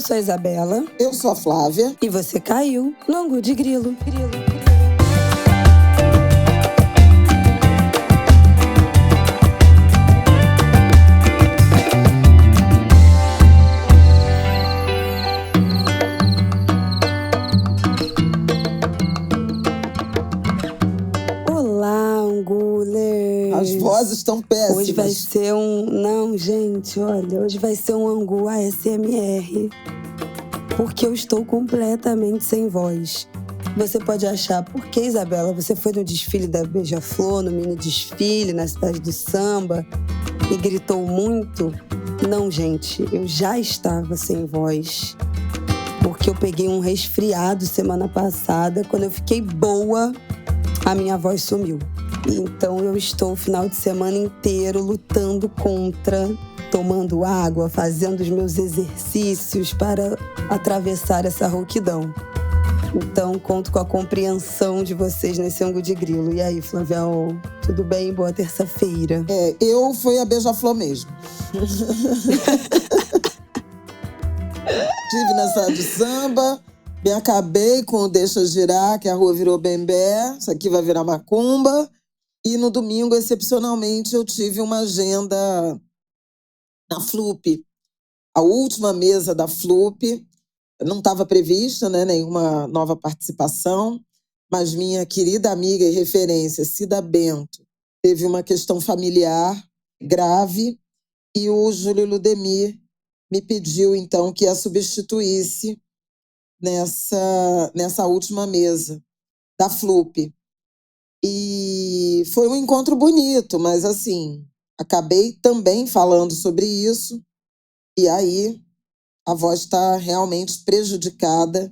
sou a Isabela. Eu sou a Flávia. E você caiu no Angu de Grilo. Olá, Angulers! As vozes estão péssimas. Hoje vai ser Não, gente, olha, hoje vai ser um Angu ASMR. Porque eu estou completamente sem voz. Você pode achar, por que, Isabela, você foi no desfile da Beija-Flor, no mini desfile, na cidade do samba, e gritou muito? Não, gente, eu já estava sem voz. Porque eu peguei um resfriado semana passada. Quando eu fiquei boa, a minha voz sumiu. Então eu estou o final de semana inteiro lutando contra, tomando água, fazendo os meus exercícios para atravessar essa rouquidão. Então, conto com a compreensão de vocês nesse Angu de Grilo. E aí, Flavião, tudo bem? Boa terça-feira. Eu fui a Beija-Flor mesmo. Estive na cidade de samba, me acabei com o Deixa Girar, que a rua virou Bembé, isso aqui vai virar Macumba. E no domingo, excepcionalmente, eu tive uma agenda na FLUP. A última mesa da FLUP. Não estava prevista, né, nenhuma nova participação, mas minha querida amiga e referência, Cida Bento, teve uma questão familiar grave e o Júlio Ludemir me pediu, então, que a substituísse nessa última mesa da FLUP. E foi um encontro bonito, mas, assim, acabei também falando sobre isso e aí a voz está realmente prejudicada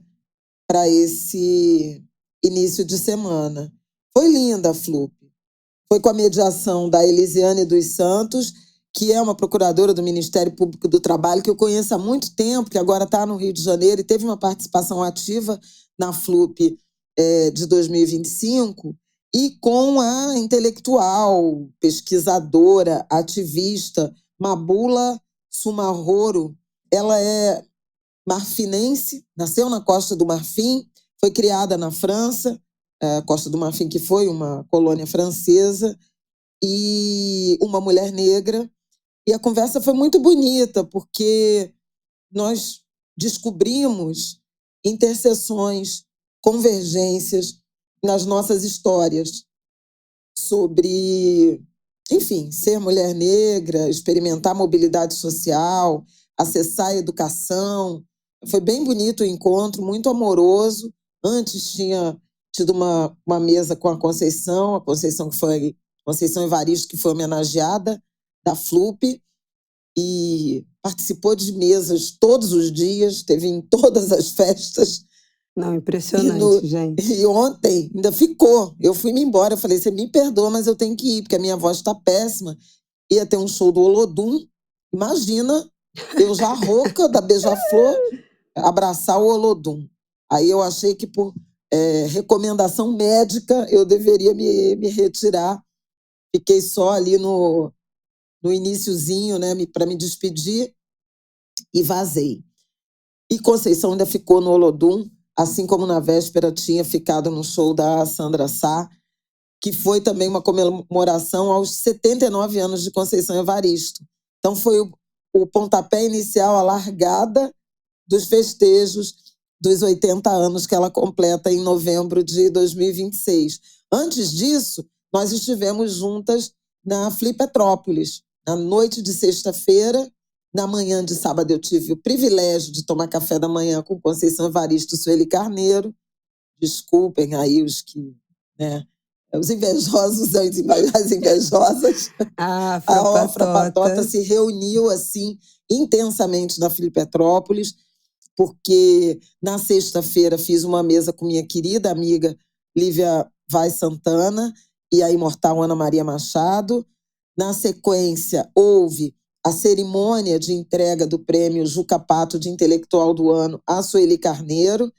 para esse início de semana. Foi linda a FLUP. Foi com a mediação da Elisiane dos Santos, que é uma procuradora do Ministério Público do Trabalho, que eu conheço há muito tempo, que agora está no Rio de Janeiro e teve uma participação ativa na FLUP de 2025, e com a intelectual, pesquisadora, ativista, Mabula Sumarroro. Ela é marfinense, nasceu na Costa do Marfim, foi criada na França, Costa do Marfim, que foi uma colônia francesa, e uma mulher negra. E a conversa foi muito bonita, porque nós descobrimos interseções, convergências nas nossas histórias sobre, enfim, ser mulher negra, experimentar mobilidade social, acessar a educação. Foi bem bonito o encontro, muito amoroso. Antes tinha tido uma mesa com a Conceição Evaristo, que foi homenageada da FLUP, e participou de mesas todos os dias, teve em todas as festas. Não, impressionante, gente. E ontem ainda ficou. Eu fui-me embora, eu falei, você me perdoa, mas eu tenho que ir, porque a minha voz está péssima. Ia ter um show do Olodum. Imagina, eu já rouca da Beija-Flor, abraçar o Olodum. Aí eu achei que por recomendação médica eu deveria me retirar. Fiquei só ali no iniciozinho, né, para me despedir, e vazei. E Conceição ainda ficou no Olodum, assim como na véspera tinha ficado no show da Sandra Sá, que foi também uma comemoração aos 79 anos de Conceição Evaristo. Então foi o pontapé inicial, a largada dos festejos dos 80 anos que ela completa em novembro de 2026. Antes disso, nós estivemos juntas na Flipetrópolis, na noite de sexta-feira. Na manhã de sábado eu tive o privilégio de tomar café da manhã com Conceição Evaristo e Sueli Carneiro. Desculpem aí os que, né, os invejosos, as invejosas. A Ofra Patota se reuniu assim intensamente na Flipetrópolis, porque na sexta-feira fiz uma mesa com minha querida amiga Lívia Vaz Santana e a imortal Ana Maria Machado. Na sequência, houve a cerimônia de entrega do prêmio Juca Pato de Intelectual do Ano a Sueli Carneiro,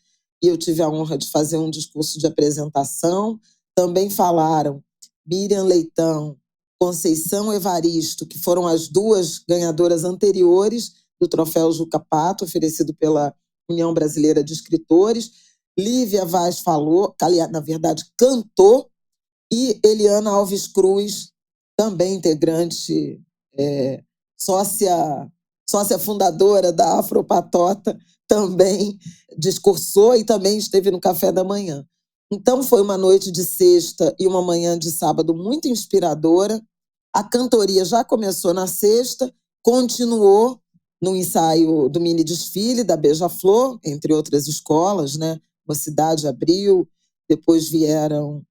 e eu tive a honra de fazer um discurso de apresentação. Também falaram Miriam Leitão, Conceição Evaristo, que foram as duas ganhadoras anteriores do Troféu Juca Pato, oferecido pela União Brasileira de Escritores. Lívia Vaz falou, na verdade, cantou, e Eliana Alves Cruz, também integrante, sócia fundadora da Afropatota, também discursou e também esteve no café da manhã. Então, foi uma noite de sexta e uma manhã de sábado muito inspiradora. A cantoria já começou na sexta, continuou no ensaio do mini desfile da Beija-Flor, entre outras escolas, né? Mocidade abriu, depois vieram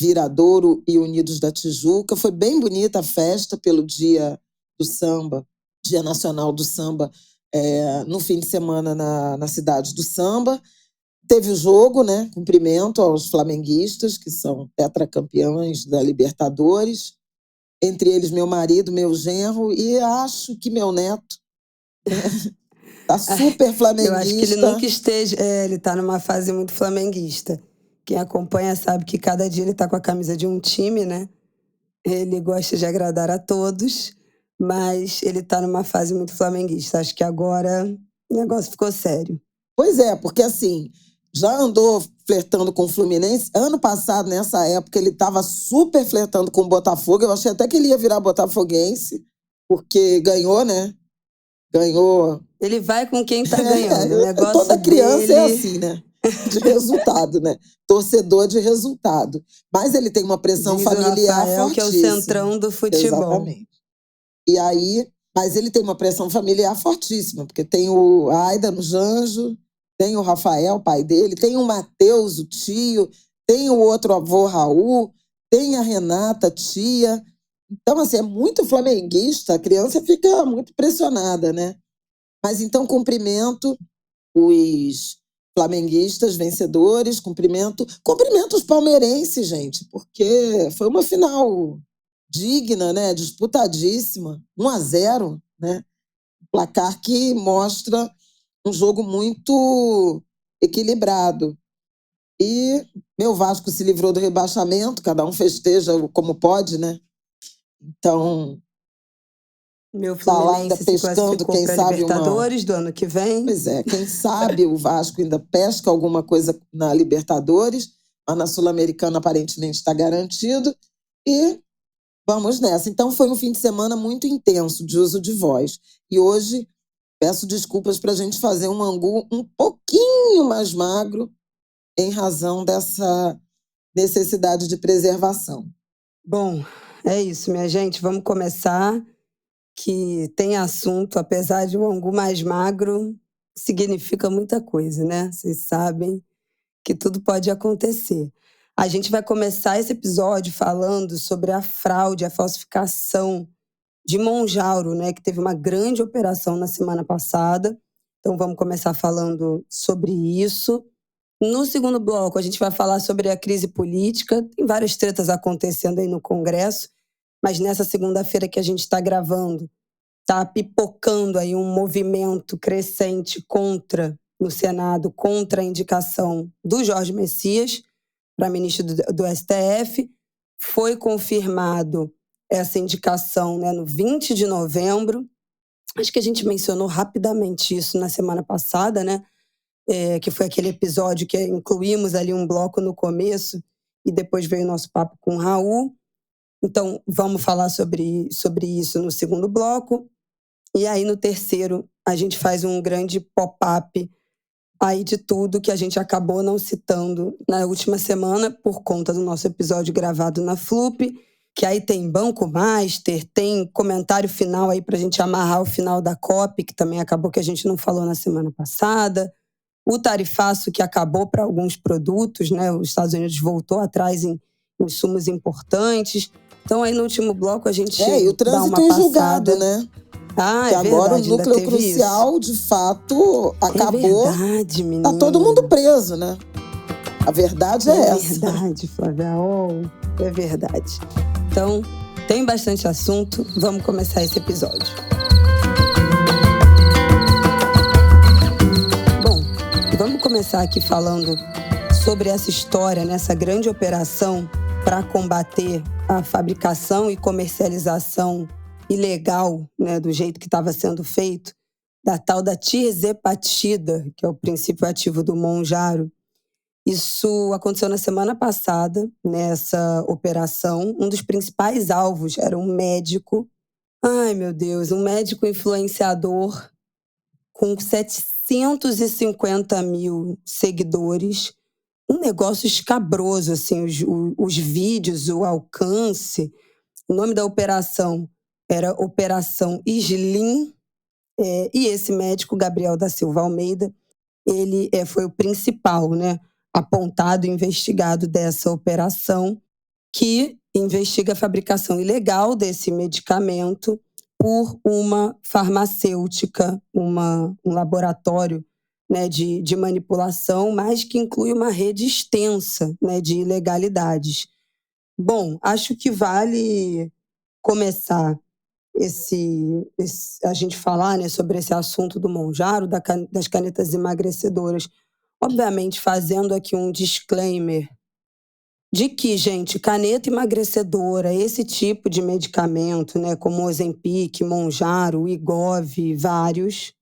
Viradouro e Unidos da Tijuca. Foi bem bonita a festa pelo Dia do Samba, Dia Nacional do Samba, no fim de semana na Cidade do Samba. Teve o jogo, né? Cumprimento aos flamenguistas, que são tetracampeões da Libertadores. Entre eles, meu marido, meu genro e acho que meu neto. Tá super flamenguista. Eu acho que ele nunca esteja... ele tá numa fase muito flamenguista. Quem acompanha sabe que cada dia ele tá com a camisa de um time, né? Ele gosta de agradar a todos, mas ele tá numa fase muito flamenguista. Acho que agora o negócio ficou sério. Pois é, porque assim, já andou flertando com o Fluminense. Ano passado, nessa época, ele estava super flertando com o Botafogo. Eu achei até que ele ia virar botafoguense, porque ganhou, né? Ganhou. Ele vai com quem tá ganhando. O negócio toda criança dele... é assim, né? De resultado, né? Torcedor de resultado. Mas ele tem uma pressão Diz o familiar Rafael, fortíssima. que é o centrão do futebol. Exatamente. E aí, mas ele tem uma pressão familiar fortíssima, porque tem o Aida no Janjo, tem o Rafael, pai dele, tem o Matheus, o tio, tem o outro avô Raul, tem a Renata, tia. Então, assim, é muito flamenguista, a criança fica muito pressionada, né? Mas então, cumprimento os flamenguistas vencedores, cumprimento os palmeirenses, gente, porque foi uma final digna, né? Disputadíssima, 1-0, né? Placar que mostra um jogo muito equilibrado. E meu Vasco se livrou do rebaixamento, cada um festeja como pode, né? Então, meu Fluminense se classificou para a Libertadores do ano que vem. Pois é, quem sabe o Vasco ainda pesca alguma coisa na Libertadores, mas na Sul-Americana aparentemente está garantido. E vamos nessa. Então foi um fim de semana muito intenso de uso de voz. E hoje peço desculpas para a gente fazer um angu um pouquinho mais magro em razão dessa necessidade de preservação. Bom, é isso, minha gente. Vamos começar, que tem assunto, apesar de um angu mais magro, significa muita coisa, né? Vocês sabem que tudo pode acontecer. A gente vai começar esse episódio falando sobre a fraude, a falsificação de Monjauro, né? Que teve uma grande operação na semana passada. Então vamos começar falando sobre isso. No segundo bloco, a gente vai falar sobre a crise política. Tem várias tretas acontecendo aí no Congresso, mas nessa segunda-feira que a gente está gravando, está pipocando aí um movimento crescente no Senado, contra a indicação do Jorge Messias para ministro do STF. Foi confirmado essa indicação, né, no 20 de novembro. Acho que a gente mencionou rapidamente isso na semana passada, né? Que foi aquele episódio que incluímos ali um bloco no começo e depois veio o nosso papo com o Raul. Então, vamos falar sobre isso no segundo bloco. E aí, no terceiro, a gente faz um grande pop-up aí de tudo que a gente acabou não citando na última semana por conta do nosso episódio gravado na Flup, que aí tem Banco Master, tem comentário final aí pra gente amarrar o final da COP, que também acabou que a gente não falou na semana passada. O tarifaço que acabou para alguns produtos, né? Os Estados Unidos voltou atrás em insumos importantes. Então, aí no último bloco a gente e o trânsito em julgado, né? Ah, que é agora verdade, o núcleo crucial, isso. De fato, acabou. É verdade, menina. Tá todo mundo preso, né? A verdade é essa. É verdade, Flávia. É verdade. Então, tem bastante assunto. Vamos começar esse episódio. Vamos começar aqui falando sobre essa história, nessa grande operação para combater a fabricação e comercialização ilegal, né, do jeito que estava sendo feito, da tal da tirzepatida, que é o princípio ativo do Monjaro. Isso aconteceu na semana passada, nessa operação. Um dos principais alvos era um médico. Ai, meu Deus, um médico influenciador com 750 mil seguidores. Um negócio escabroso, assim, os vídeos, o alcance. O nome da operação era Operação Slim. E esse médico, Gabriel da Silva Almeida, ele foi o principal, né, apontado e investigado dessa operação, que investiga a fabricação ilegal desse medicamento por uma farmacêutica, um laboratório, né, de manipulação, mas que inclui uma rede extensa, né, de ilegalidades. Bom, acho que vale começar a gente falar, né, sobre esse assunto do Monjaro, das canetas emagrecedoras. Obviamente, fazendo aqui um disclaimer de que, gente, caneta emagrecedora, esse tipo de medicamento, né, como Ozempic, Monjaro, Wegovy, vários,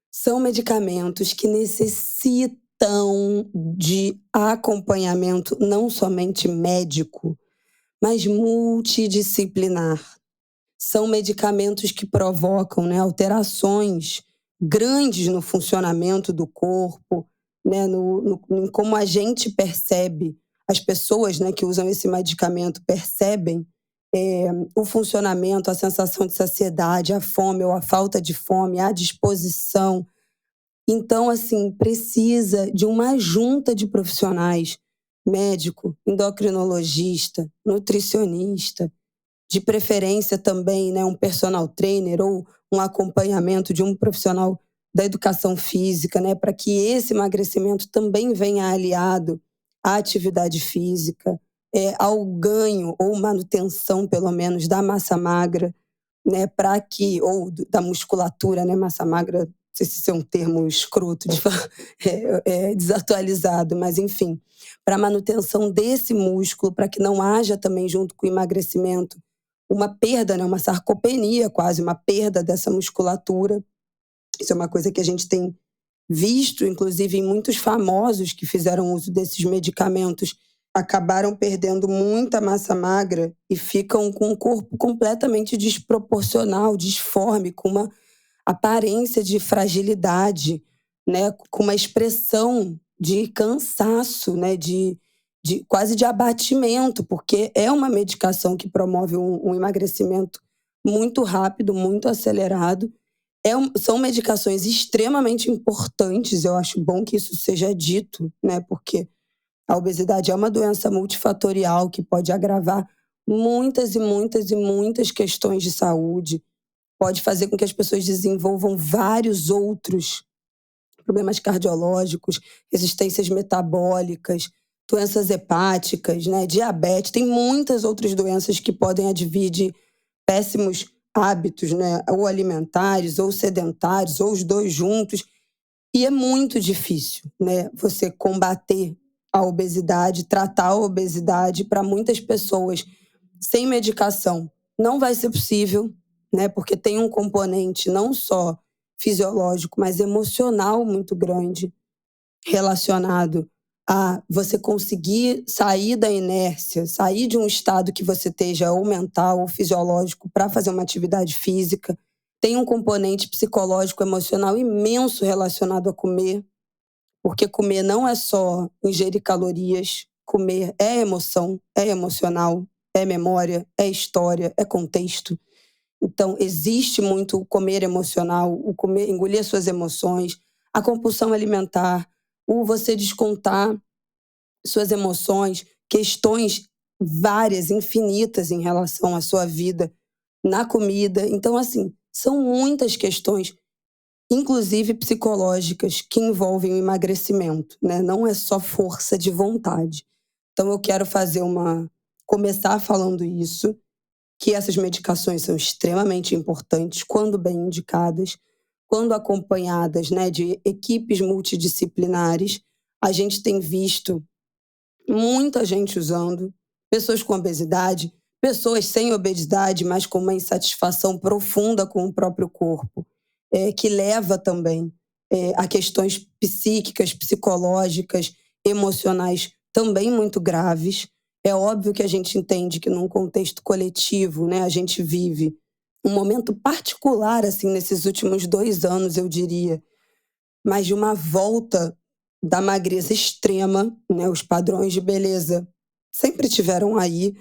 são medicamentos que necessitam de acompanhamento não somente médico, mas multidisciplinar. São medicamentos que provocam, né, alterações grandes no funcionamento do corpo, né, em como a gente percebe, as pessoas, né, que usam esse medicamento percebem o funcionamento, a sensação de saciedade, a fome ou a falta de fome, a disposição. Então, assim, precisa de uma junta de profissionais, médico, endocrinologista, nutricionista, de preferência também, né, um personal trainer ou um acompanhamento de um profissional da educação física, né, para que esse emagrecimento também venha aliado à atividade física, ao ganho ou manutenção, pelo menos, da massa magra, né, para que, ou da musculatura, né, massa magra, não sei se isso é um termo escroto, desatualizado, mas enfim, para a manutenção desse músculo, para que não haja também, junto com o emagrecimento, uma perda, né, uma sarcopenia quase, uma perda dessa musculatura. Isso é uma coisa que a gente tem visto, inclusive, em muitos famosos que fizeram uso desses medicamentos, acabaram perdendo muita massa magra e ficam com um corpo completamente desproporcional, disforme, com uma aparência de fragilidade, né, com uma expressão de cansaço, né, quase de abatimento, porque é uma medicação que promove um emagrecimento muito rápido, muito acelerado. São medicações extremamente importantes, eu acho bom que isso seja dito, né, porque a obesidade é uma doença multifatorial que pode agravar muitas e muitas e muitas questões de saúde, pode fazer com que as pessoas desenvolvam vários outros problemas cardiológicos, resistências metabólicas, doenças hepáticas, né, diabetes. Tem muitas outras doenças que podem advir de péssimos hábitos, né, ou alimentares, ou sedentários, ou os dois juntos. E é muito difícil, né, você combater a obesidade, tratar a obesidade para muitas pessoas sem medicação. Não vai ser possível, né, porque tem um componente não só fisiológico, mas emocional muito grande relacionado a você conseguir sair da inércia, sair de um estado que você esteja ou mental ou fisiológico para fazer uma atividade física. Tem um componente psicológico, emocional imenso relacionado a comer, porque comer não é só ingerir calorias, comer é emoção, é emocional, é memória, é história, é contexto. Então, existe muito o comer emocional, o comer, engolir as suas emoções, a compulsão alimentar, o você descontar suas emoções, questões várias, infinitas em relação à sua vida na comida. Então, assim, são muitas questões, inclusive psicológicas, que envolvem o emagrecimento, né? Não é só força de vontade. Então, eu quero começar falando isso, que essas medicações são extremamente importantes quando bem indicadas, quando acompanhadas, né, de equipes multidisciplinares. A gente tem visto muita gente usando, pessoas com obesidade, pessoas sem obesidade, mas com uma insatisfação profunda com o próprio corpo. que leva também a questões psíquicas, psicológicas, emocionais também muito graves. É óbvio que a gente entende que num contexto coletivo, né, a gente vive um momento particular, assim, nesses últimos 2 anos, eu diria, mas de uma volta da magreza extrema, né? Os padrões de beleza sempre tiveram aí,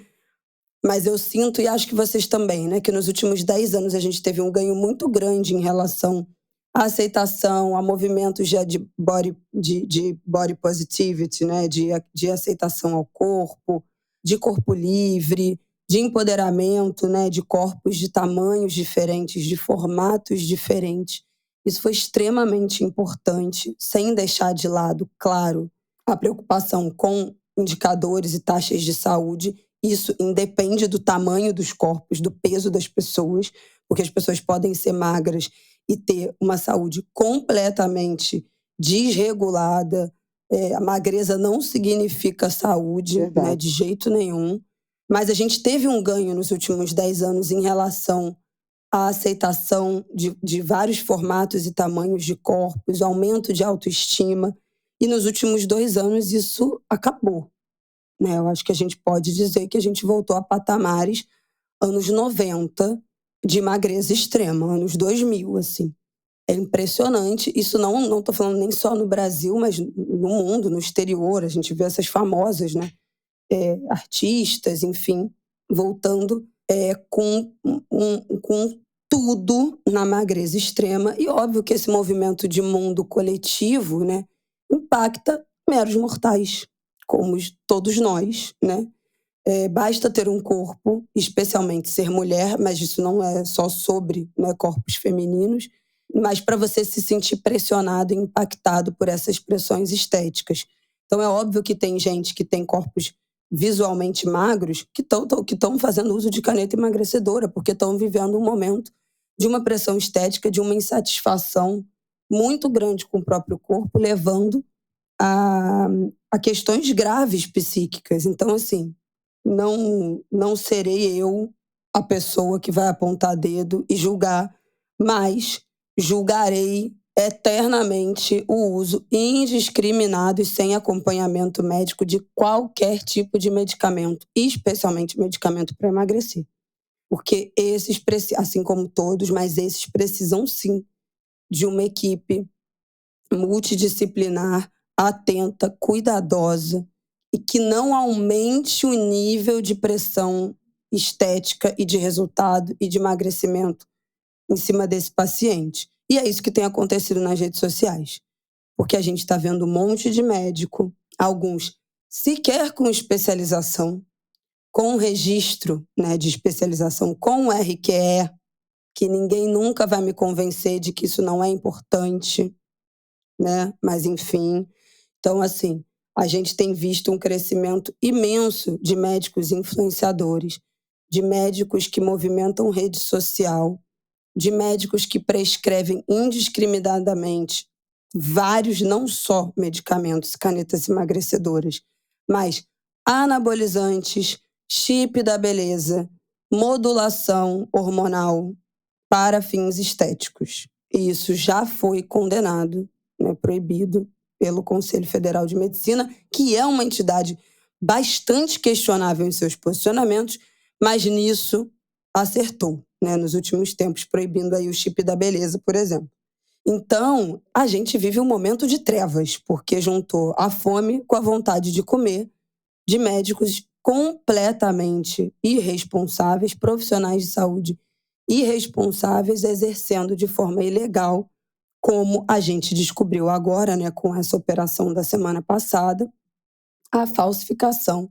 mas eu sinto, e acho que vocês também, né, que nos últimos 10 anos a gente teve um ganho muito grande em relação à aceitação, a movimentos já de body positivity, né, de aceitação ao corpo, de corpo livre, de empoderamento, né, de corpos de tamanhos diferentes, de formatos diferentes. Isso foi extremamente importante, sem deixar de lado, claro, a preocupação com indicadores e taxas de saúde. Isso independe do tamanho dos corpos, do peso das pessoas, porque as pessoas podem ser magras e ter uma saúde completamente desregulada. A magreza não significa saúde, né, de jeito nenhum. Mas a gente teve um ganho nos últimos 10 anos em relação à aceitação de vários formatos e tamanhos de corpos, aumento de autoestima. E nos últimos 2 anos isso acabou, né? Eu acho que a gente pode dizer que a gente voltou a patamares anos 90 de magreza extrema, anos 2000, assim. É impressionante. Isso não tô falando nem só no Brasil, mas no mundo, no exterior. A gente vê essas famosas, né? Artistas, enfim, voltando com tudo na magreza extrema. E óbvio que esse movimento de mundo coletivo, né, impacta meros mortais, como todos nós, né? Basta ter um corpo, especialmente ser mulher, mas isso não é só sobre, né, corpos femininos, mas para você se sentir pressionado e impactado por essas pressões estéticas. Então é óbvio que tem gente que tem corpos visualmente magros que estão fazendo uso de caneta emagrecedora, porque estão vivendo um momento de uma pressão estética, de uma insatisfação muito grande com o próprio corpo, levando a questões graves psíquicas. Então, assim, não serei eu a pessoa que vai apontar dedo e julgar, mas julgarei eternamente o uso indiscriminado e sem acompanhamento médico de qualquer tipo de medicamento, especialmente medicamento para emagrecer. Porque esses, assim como todos, mas esses precisam sim de uma equipe multidisciplinar, atenta, cuidadosa, e que não aumente o nível de pressão estética e de resultado e de emagrecimento em cima desse paciente. E é isso que tem acontecido nas redes sociais. Porque a gente está vendo um monte de médico, alguns sequer com especialização, com registro, né, de especialização, com RQE, que ninguém nunca vai me convencer de que isso não é importante, né? Mas, enfim. Então, assim, a gente tem visto um crescimento imenso de médicos influenciadores, de médicos que movimentam rede social, de médicos que prescrevem indiscriminadamente vários, não só medicamentos, canetas emagrecedoras, mas anabolizantes, chip da beleza, modulação hormonal para fins estéticos. E isso já foi condenado, né, proibido pelo Conselho Federal de Medicina, que é uma entidade bastante questionável em seus posicionamentos, mas nisso acertou, né, nos últimos tempos, proibindo aí o chip da beleza, por exemplo. Então, a gente vive um momento de trevas, porque juntou a fome com a vontade de comer de médicos completamente irresponsáveis, profissionais de saúde irresponsáveis, exercendo de forma ilegal, como a gente descobriu agora, né, com essa operação da semana passada, a falsificação,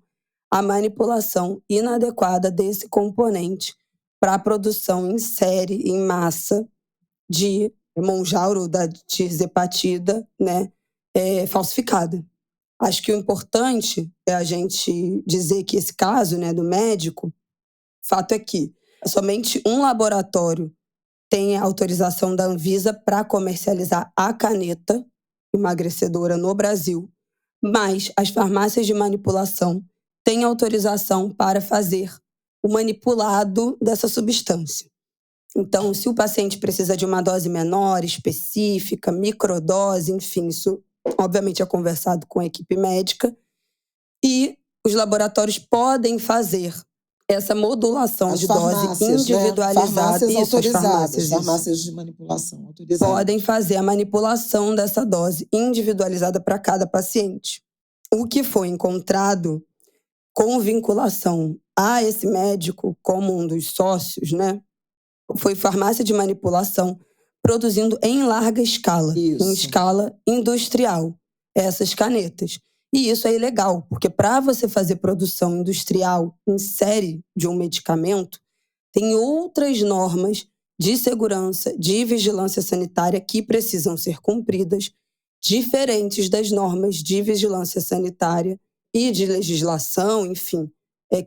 a manipulação inadequada desse componente para a produção em série, em massa, de Monjauro, da tirzepatida, né, falsificada. Acho que o importante é a gente dizer que esse caso, né, do médico, fato é que somente um laboratório tem a autorização da Anvisa para comercializar a caneta emagrecedora no Brasil, mas as farmácias de manipulação têm autorização para fazer o manipulado dessa substância. Então, se o paciente precisa de uma dose menor, específica, microdose, enfim, isso obviamente é conversado com a equipe médica. E os laboratórios podem fazer essa modulação As de dose farmácias, né? individualizada. Farmácias Isso, as autorizadas, farmácias, isso. farmácias de manipulação autorizadas. Podem fazer a manipulação dessa dose individualizada para cada paciente. O que foi encontrado com vinculação a esse médico como um dos sócios, né, foi farmácia de manipulação produzindo em larga escala, Isso. em escala industrial, essas canetas. E isso é ilegal, porque para você fazer produção industrial em série de um medicamento, tem outras normas de segurança, de vigilância sanitária que precisam ser cumpridas, diferentes das normas de vigilância sanitária e de legislação, enfim,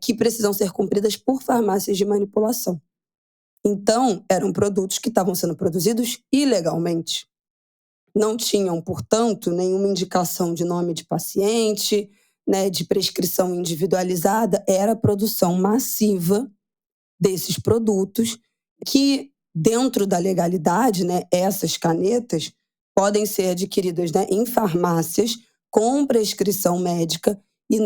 que precisam ser cumpridas por farmácias de manipulação. Então, eram produtos que estavam sendo produzidos ilegalmente. Não tinham, portanto, nenhuma indicação de nome de paciente, né, de prescrição individualizada. Era a produção massiva desses produtos que, dentro da legalidade, né, essas canetas podem ser adquiridas, né, em farmácias com prescrição médica e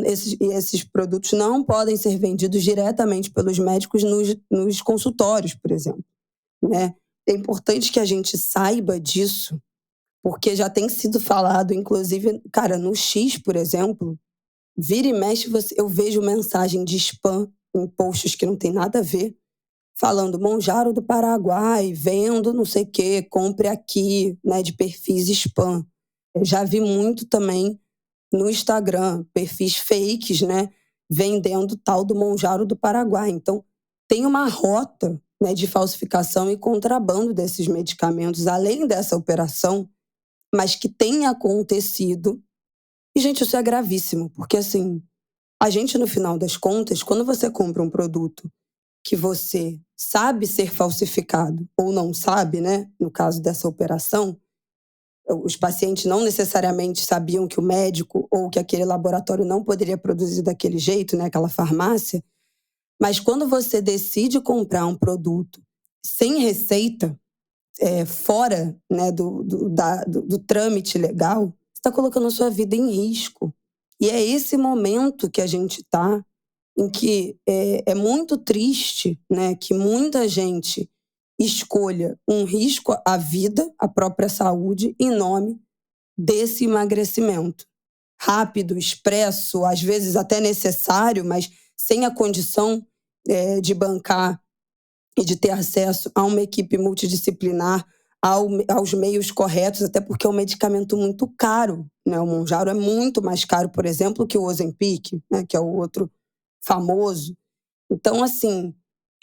esses produtos não podem ser vendidos diretamente pelos médicos nos consultórios, por exemplo, né? É importante que a gente saiba disso, porque já tem sido falado, inclusive, cara, no X, por exemplo, vira e mexe, eu vejo mensagem de spam em posts que não tem nada a ver, falando Monjaro do Paraguai, vendo não sei o quê, compre aqui, né, de perfis spam. Eu já vi muito também no Instagram, perfis fakes, né, vendendo tal do Monjaro do Paraguai. Então, tem uma rota, né, de falsificação e contrabando desses medicamentos, além dessa operação, mas que tem acontecido. E, gente, isso é gravíssimo, porque, assim, a gente, no final das contas, quando você compra um produto que você sabe ser falsificado ou não sabe, né, no caso dessa operação, os pacientes não necessariamente sabiam que o médico ou que aquele laboratório não poderia produzir daquele jeito, né, aquela farmácia, mas quando você decide comprar um produto sem receita, fora, né, do trâmite legal, você está colocando a sua vida em risco. E é esse momento que a gente está, em que é muito triste, né, que muita gente escolha um risco à vida, à própria saúde, em nome desse emagrecimento. Rápido, expresso, às vezes até necessário, mas sem a condição de bancar e de ter acesso a uma equipe multidisciplinar, aos meios corretos, até porque é um medicamento muito caro, né? O Monjaro é muito mais caro, por exemplo, que o Ozempic, né, que é o outro famoso. Então, assim,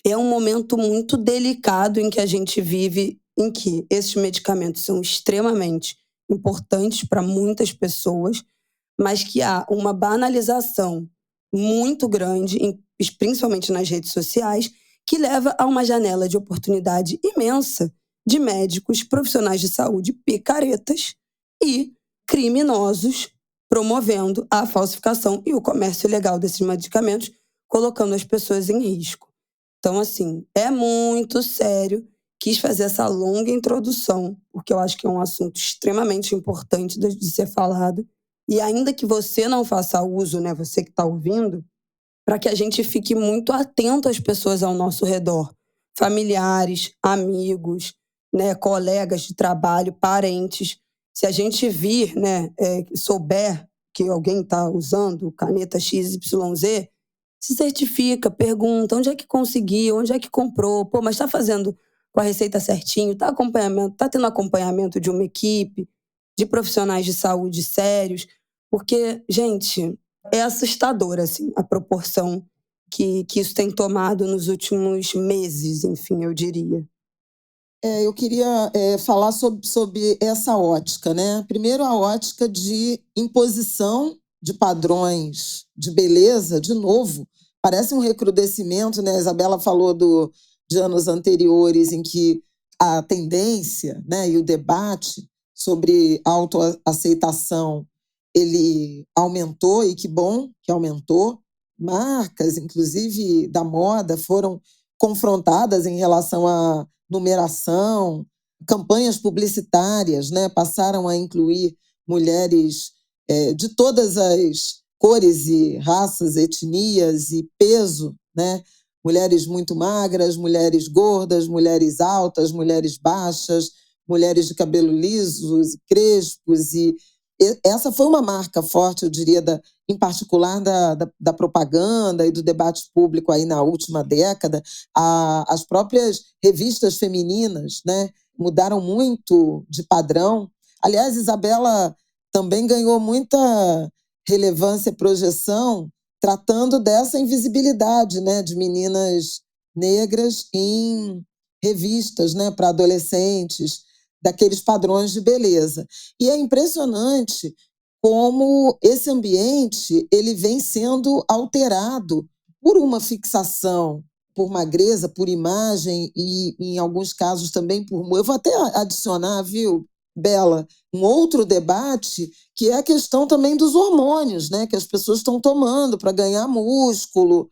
é um momento muito delicado em que a gente vive, em que esses medicamentos são extremamente importantes para muitas pessoas, mas que há uma banalização muito grande, principalmente nas redes sociais, que leva a uma janela de oportunidade imensa de médicos, profissionais de saúde picaretas e criminosos promovendo a falsificação e o comércio ilegal desses medicamentos, colocando as pessoas em risco. Então, assim, é muito sério. Quis fazer essa longa introdução, porque eu acho que é um assunto extremamente importante de ser falado. E ainda que você não faça uso, né, você que está ouvindo, para que a gente fique muito atento às pessoas ao nosso redor. Familiares, amigos, né, colegas de trabalho, parentes. Se a gente vir, né, souber que alguém está usando caneta XYZ, se certifica, pergunta onde é que conseguiu, onde é que comprou, pô, mas está fazendo com a receita certinho, está tendo acompanhamento de uma equipe, de profissionais de saúde sérios, porque, gente, é assustador, assim, a proporção que isso tem tomado nos últimos meses, enfim, eu diria. Eu queria falar sobre essa ótica, né? Primeiro, a ótica de imposição de padrões de beleza, de novo, parece um recrudescimento, né? A Isabela falou de anos anteriores em que a tendência, né, e o debate sobre autoaceitação, ele aumentou, e que bom que aumentou. Marcas, inclusive da moda, foram confrontadas em relação a numeração, campanhas publicitárias, né, passaram a incluir mulheres de todas as cores e raças, etnias e peso, né? Mulheres muito magras, mulheres gordas, mulheres altas, mulheres baixas, mulheres de cabelo lisos e crespos. E essa foi uma marca forte, eu diria, em particular da propaganda e do debate público aí na última década. As próprias revistas femininas, né, mudaram muito de padrão. Aliás, Isabela também ganhou muita relevância e projeção tratando dessa invisibilidade, né, de meninas negras em revistas, né, para adolescentes, daqueles padrões de beleza. E é impressionante como esse ambiente ele vem sendo alterado por uma fixação por magreza, por imagem e, em alguns casos, também por... Eu vou até adicionar, viu, Bela, um outro debate que é a questão também dos hormônios, né, que as pessoas estão tomando para ganhar músculo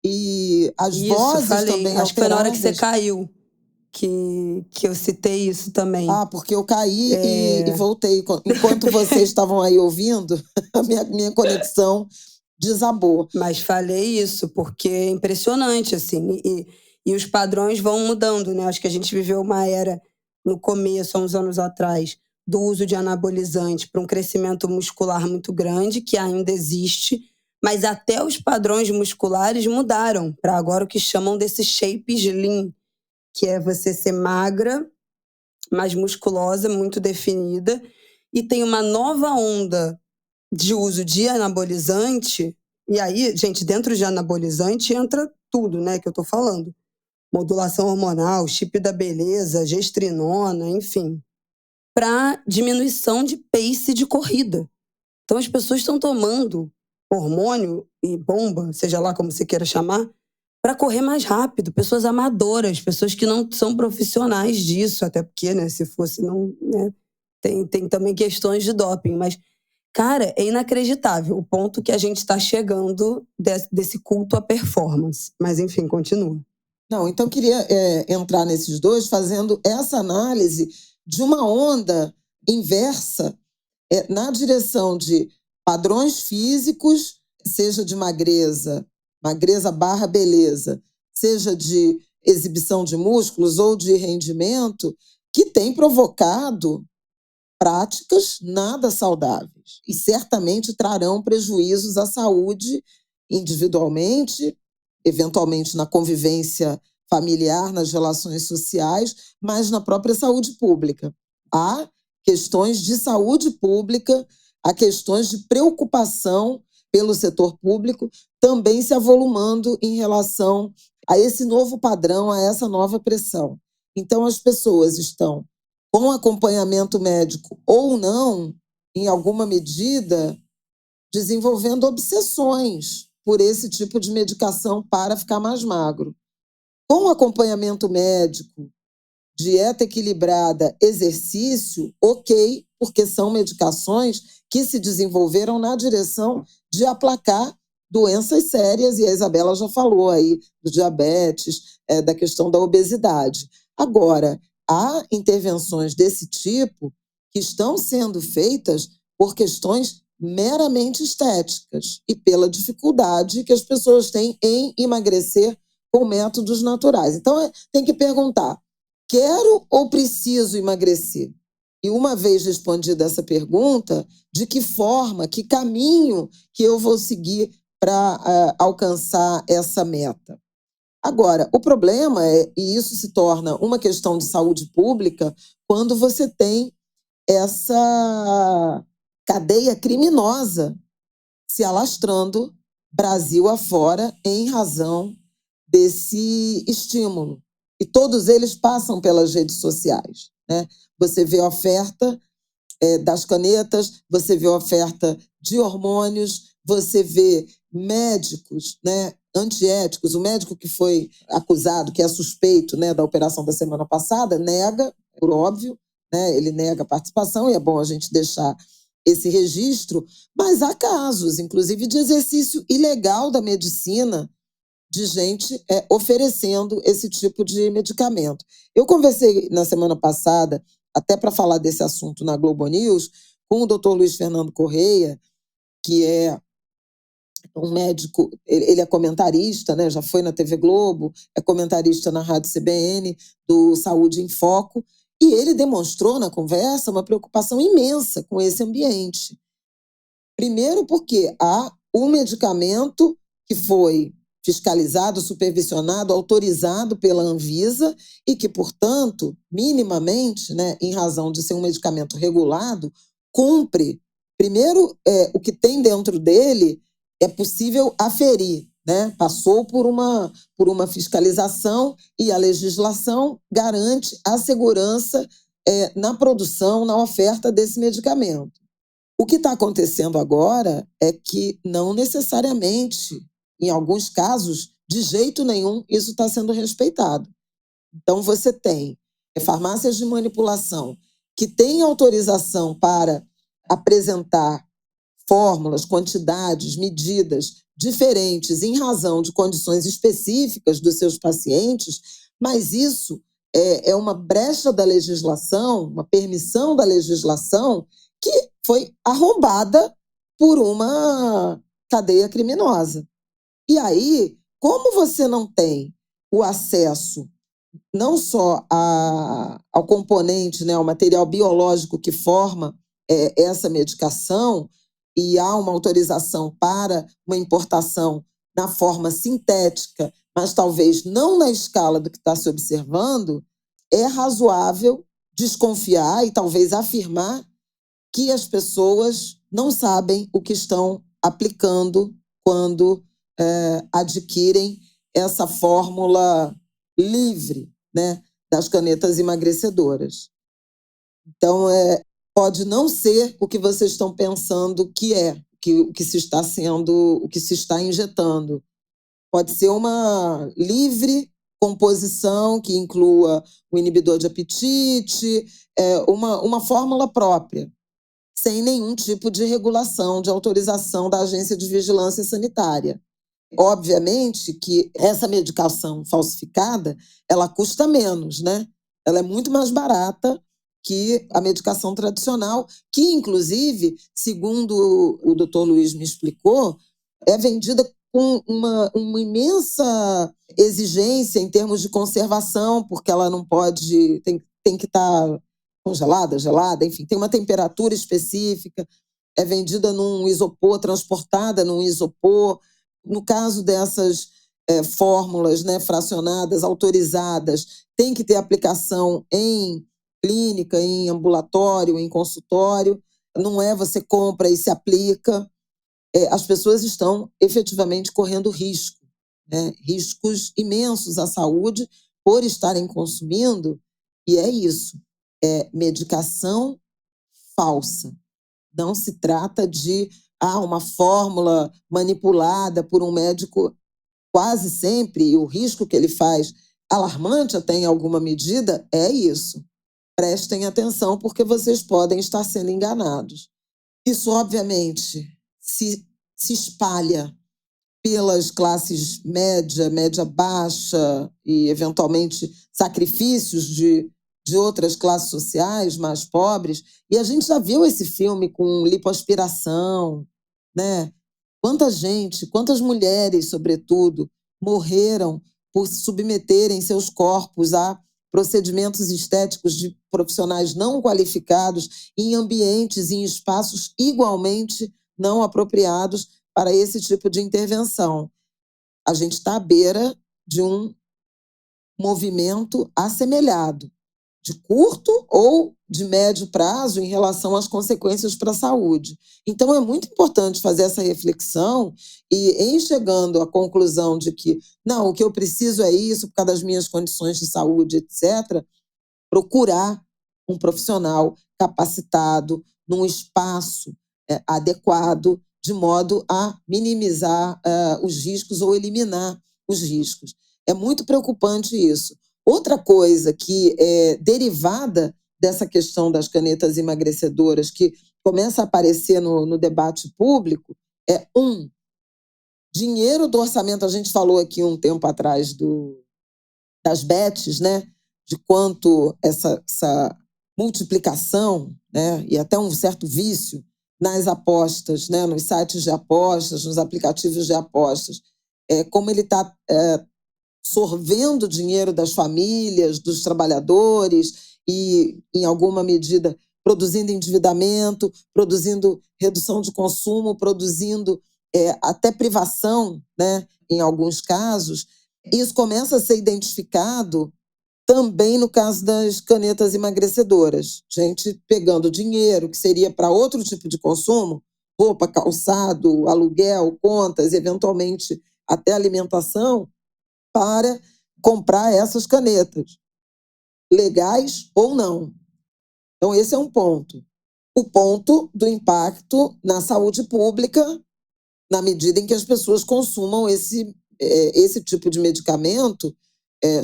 e as vozes falei. também Acho que foi na hora que você alteradas. caiu que eu citei isso também. Porque eu caí e voltei. Enquanto vocês estavam aí ouvindo, a minha conexão desabou. Mas falei isso porque é impressionante, assim, e os padrões vão mudando, né? Acho que a gente viveu uma era, no começo, há uns anos atrás, do uso de anabolizante para um crescimento muscular muito grande, que ainda existe, mas até os padrões musculares mudaram para agora o que chamam desse shape slim, que é você ser magra, mais musculosa, muito definida, e tem uma nova onda de uso de anabolizante. E aí, gente, dentro de anabolizante entra tudo, né, que eu tô falando. Modulação hormonal, chip da beleza, gestrinona, enfim. Para diminuição de pace de corrida. Então as pessoas estão tomando hormônio e bomba, seja lá como você queira chamar, para correr mais rápido. Pessoas amadoras, pessoas que não são profissionais disso, até porque, né, se fosse, não, né, tem também questões de doping, mas cara, é inacreditável o ponto que a gente está chegando desse culto à performance. Mas, enfim, continua. Não, então eu queria entrar nesses dois fazendo essa análise de uma onda inversa na direção de padrões físicos, seja de magreza barra beleza, seja de exibição de músculos ou de rendimento, que tem provocado práticas nada saudáveis e certamente trarão prejuízos à saúde individualmente, eventualmente na convivência familiar, nas relações sociais, mas na própria saúde pública. Há questões de saúde pública, há questões de preocupação pelo setor público também se avolumando em relação a esse novo padrão, a essa nova pressão. Então, as pessoas estão com acompanhamento médico ou não, em alguma medida, desenvolvendo obsessões por esse tipo de medicação para ficar mais magro. Com acompanhamento médico, dieta equilibrada, exercício, ok, porque são medicações que se desenvolveram na direção de aplacar doenças sérias, e a Isabela já falou aí do diabetes, da questão da obesidade. Agora, há intervenções desse tipo que estão sendo feitas por questões meramente estéticas e pela dificuldade que as pessoas têm em emagrecer com métodos naturais. Então, tem que perguntar, quero ou preciso emagrecer? E uma vez respondida essa pergunta, de que forma, que caminho que eu vou seguir para alcançar essa meta? Agora, o problema e isso se torna uma questão de saúde pública, quando você tem essa cadeia criminosa se alastrando Brasil afora em razão desse estímulo. E todos eles passam pelas redes sociais, né? Você vê a oferta das canetas, você vê a oferta de hormônios, você vê médicos, né, antiéticos. O médico que foi acusado, que é suspeito, né, da operação da semana passada, nega, por óbvio, né, ele nega a participação, e é bom a gente deixar esse registro, mas há casos, inclusive, de exercício ilegal da medicina, de gente oferecendo esse tipo de medicamento. Eu conversei na semana passada, até para falar desse assunto na Globo News, com o doutor Luiz Fernando Correia, que é um médico, ele é comentarista, né? Já foi na TV Globo, é comentarista na Rádio CBN, do Saúde em Foco, e ele demonstrou na conversa uma preocupação imensa com esse ambiente. Primeiro porque há um medicamento que foi fiscalizado, supervisionado, autorizado pela Anvisa e que, portanto, minimamente, né, em razão de ser um medicamento regulado, cumpre. Primeiro, o que tem dentro dele é possível aferir, né? Passou por uma fiscalização e a legislação garante a segurança na produção, na oferta desse medicamento. O que está acontecendo agora é que não necessariamente, em alguns casos, de jeito nenhum, isso está sendo respeitado. Então, você tem farmácias de manipulação que têm autorização para apresentar fórmulas, quantidades, medidas diferentes em razão de condições específicas dos seus pacientes, mas isso é uma brecha da legislação, uma permissão da legislação que foi arrombada por uma cadeia criminosa. E aí, como você não tem o acesso não só ao componente, né, ao material biológico que forma essa medicação, e há uma autorização para uma importação na forma sintética, mas talvez não na escala do que está se observando, é razoável desconfiar e talvez afirmar que as pessoas não sabem o que estão aplicando quando adquirem essa fórmula livre, né, das canetas emagrecedoras. Então, pode não ser o que vocês estão pensando que o que se está injetando. Pode ser uma livre composição que inclua o inibidor de apetite, uma fórmula própria, sem nenhum tipo de regulação, de autorização da Agência de Vigilância Sanitária. Obviamente que essa medicação falsificada, ela custa menos, né? Ela é muito mais barata que a medicação tradicional, que, inclusive, segundo o doutor Luiz me explicou, é vendida com uma imensa exigência em termos de conservação, porque ela não pode, tem que estar congelada, gelada, enfim, tem uma temperatura específica, é vendida num isopor, transportada num isopor. No caso dessas fórmulas, né, fracionadas, autorizadas, tem que ter aplicação em clínica, em ambulatório, em consultório. Não é você compra e se aplica. As pessoas estão efetivamente correndo risco, né, riscos imensos à saúde por estarem consumindo, e é isso. É medicação falsa. Não se trata de uma fórmula manipulada por um médico quase sempre, e o risco que ele faz, alarmante até em alguma medida, é isso. Prestem atenção, porque vocês podem estar sendo enganados. Isso, obviamente, se espalha pelas classes média, média-baixa e, eventualmente, sacrifícios de outras classes sociais mais pobres. E a gente já viu esse filme com lipoaspiração, né? Quanta gente, quantas mulheres, sobretudo, morreram por submeterem seus corpos a procedimentos estéticos de profissionais não qualificados em ambientes, em espaços igualmente não apropriados para esse tipo de intervenção. A gente está à beira de um movimento assemelhado, de curto ou de médio prazo em relação às consequências para a saúde. Então, é muito importante fazer essa reflexão e, em chegando à conclusão de que, não, o que eu preciso é isso, por causa das minhas condições de saúde, etc., procurar um profissional capacitado, num espaço adequado, de modo a minimizar os riscos ou eliminar os riscos. É muito preocupante isso. Outra coisa que é derivada dessa questão das canetas emagrecedoras, que começa a aparecer no debate público, é dinheiro do orçamento, a gente falou aqui um tempo atrás das bets, né? De quanto essa multiplicação, né? E até um certo vício nas apostas, né? Nos sites de apostas, nos aplicativos de apostas, como ele está sorvendo dinheiro das famílias, dos trabalhadores e, em alguma medida, produzindo endividamento, produzindo redução de consumo, produzindo até privação, né, em alguns casos. Isso começa a ser identificado também no caso das canetas emagrecedoras. Gente pegando dinheiro que seria para outro tipo de consumo, roupa, calçado, aluguel, contas, eventualmente até alimentação, para comprar essas canetas, legais ou não. Então, esse é um ponto. O ponto do impacto na saúde pública, na medida em que as pessoas consumam esse tipo de medicamento,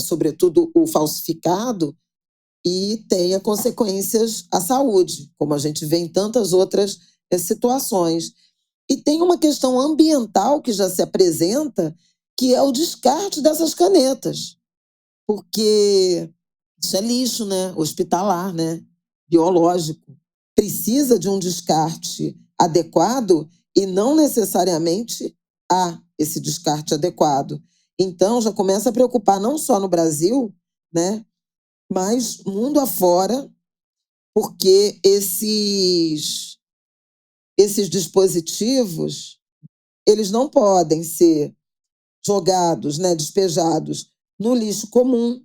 sobretudo o falsificado, e tenha consequências à saúde, como a gente vê em tantas outras situações. E tem uma questão ambiental que já se apresenta, que é o descarte dessas canetas, porque isso é lixo, né? Hospitalar, né? Biológico. Precisa de um descarte adequado e não necessariamente há esse descarte adequado. Então, já começa a preocupar não só no Brasil, né? Mas mundo afora, porque esses dispositivos, eles não podem ser jogados, né, despejados no lixo comum,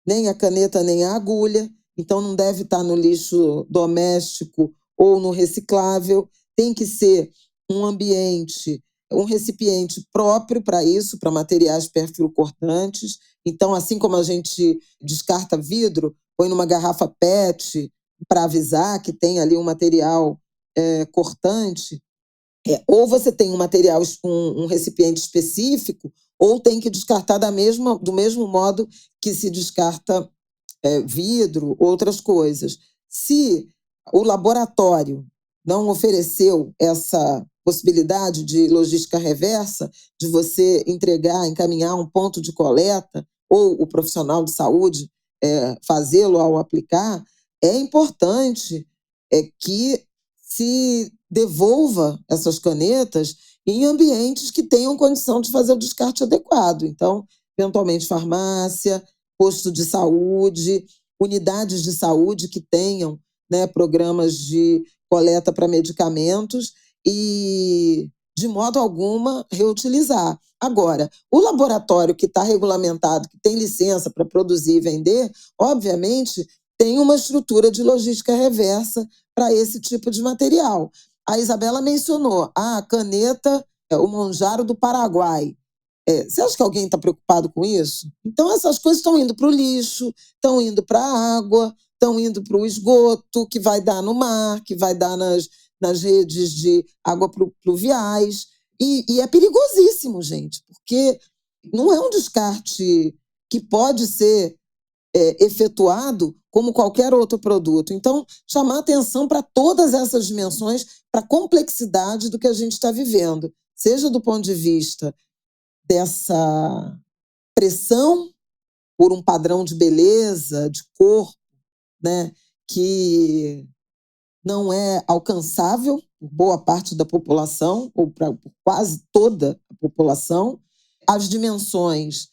nem a caneta, nem a agulha. Então, não deve estar no lixo doméstico ou no reciclável. Tem que ser um ambiente, um recipiente próprio para isso, para materiais perfluocortantes. Então, assim como a gente descarta vidro, põe numa garrafa PET para avisar que tem ali um material cortante, ou você tem um material, um recipiente específico, ou tem que descartar do mesmo modo que se descarta vidro, outras coisas. Se o laboratório não ofereceu essa possibilidade de logística reversa, de você encaminhar um ponto de coleta, ou o profissional de saúde fazê-lo ao aplicar, é importante que se devolva essas canetas em ambientes que tenham condição de fazer o descarte adequado. Então, eventualmente, farmácia, posto de saúde, unidades de saúde que tenham, né, programas de coleta para medicamentos e, de modo alguma, reutilizar. Agora, o laboratório que está regulamentado, que tem licença para produzir e vender, obviamente, tem uma estrutura de logística reversa para esse tipo de material. A Isabela mencionou a caneta, o Monjaro do Paraguai. Você acha que alguém está preocupado com isso? Então, essas coisas estão indo para o lixo, estão indo para a água, estão indo para o esgoto, que vai dar no mar, que vai dar nas redes de água pluviais. E é perigosíssimo, gente, porque não é um descarte que pode ser efetuado como qualquer outro produto. Então, chamar atenção para todas essas dimensões, para a complexidade do que a gente está vivendo, seja do ponto de vista dessa pressão por um padrão de beleza, de corpo, né, que não é alcançável por boa parte da população, ou por quase toda a população, as dimensões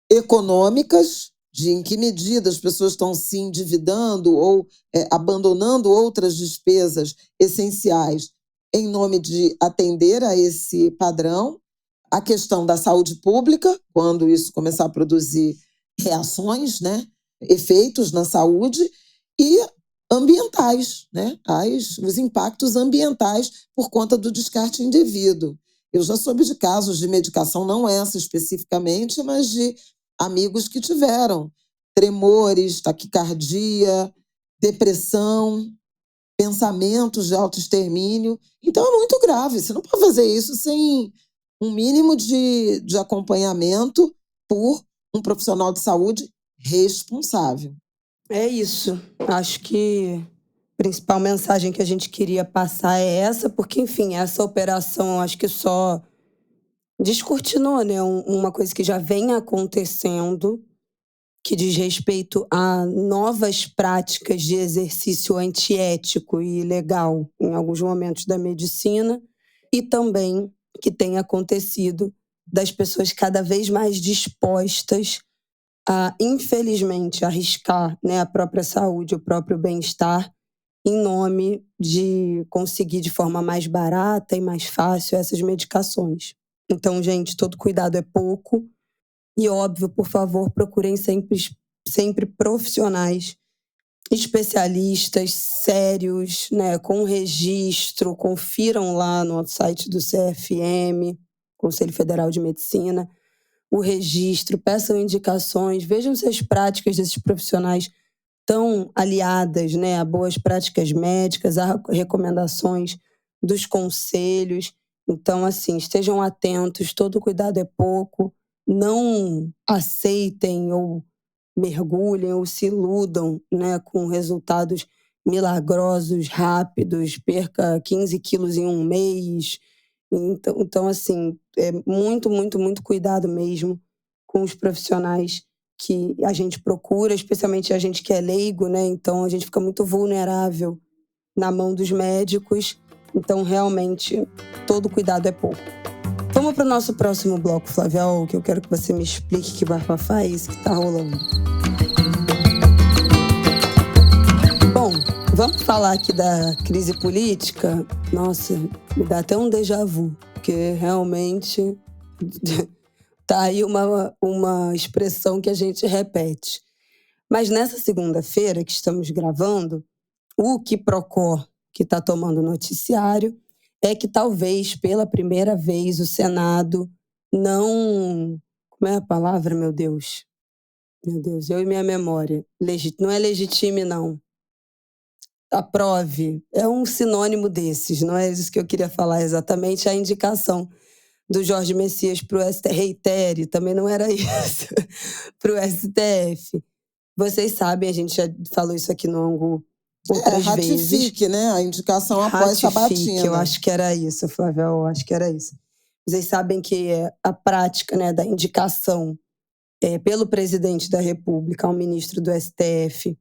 econômicas, de em que medida as pessoas estão se endividando ou abandonando outras despesas essenciais em nome de atender a esse padrão, a questão da saúde pública, quando isso começar a produzir reações, né, efeitos na saúde, e ambientais, né, os impactos ambientais por conta do descarte indevido. Eu já soube de casos de medicação, não essa especificamente, mas de amigos que tiveram tremores, taquicardia, depressão, pensamentos de autoextermínio. Então é muito grave. Você não pode fazer isso sem um mínimo de acompanhamento por um profissional de saúde responsável. É isso. Acho que a principal mensagem que a gente queria passar é essa, porque, enfim, essa operação acho que só descortinou, né, uma coisa que já vem acontecendo, que diz respeito a novas práticas de exercício antiético e ilegal em alguns momentos da medicina, e também que tem acontecido das pessoas cada vez mais dispostas a, infelizmente, arriscar, né, a própria saúde, o próprio bem-estar, em nome de conseguir de forma mais barata e mais fácil essas medicações. Então, gente, todo cuidado é pouco. E, óbvio, por favor, procurem sempre profissionais, especialistas, sérios, né, com registro. Confiram lá no site do CFM, Conselho Federal de Medicina, o registro, peçam indicações, vejam se as práticas desses profissionais estão aliadas, né, a boas práticas médicas, a recomendações dos conselhos. Então, assim, estejam atentos, todo cuidado é pouco, não aceitem ou mergulhem ou se iludam, né, com resultados milagrosos, rápidos, perca 15 quilos em um mês. Então, assim, é muito, muito, muito cuidado mesmo com os profissionais que a gente procura, especialmente a gente que é leigo, né? Então a gente fica muito vulnerável na mão dos médicos. Então, realmente, todo cuidado é pouco. Vamos para o nosso próximo bloco, Flávia, que eu quero que você me explique que bafafá é esse que tá rolando. Bom, vamos falar aqui da crise política? Nossa, me dá até um déjà vu, porque realmente tá aí uma expressão que a gente repete. Mas nessa segunda-feira que estamos gravando, o quiprocó que está tomando noticiário é que talvez pela primeira vez o Senado não... Como é a palavra, meu Deus? Meu Deus, eu e minha memória. Não é legitime, não. Aprove. É um sinônimo desses, não é isso que eu queria falar exatamente, a indicação do Jorge Messias para o STF, reitere, também não era isso, para o STF. Vocês sabem, a gente já falou isso aqui no Angu outras vezes. Ratifique, né? A indicação após sabatina. Eu acho que era isso, Flávia, eu acho que era isso. Vocês sabem que a prática, né, da indicação pelo presidente da República ao ministro do STF,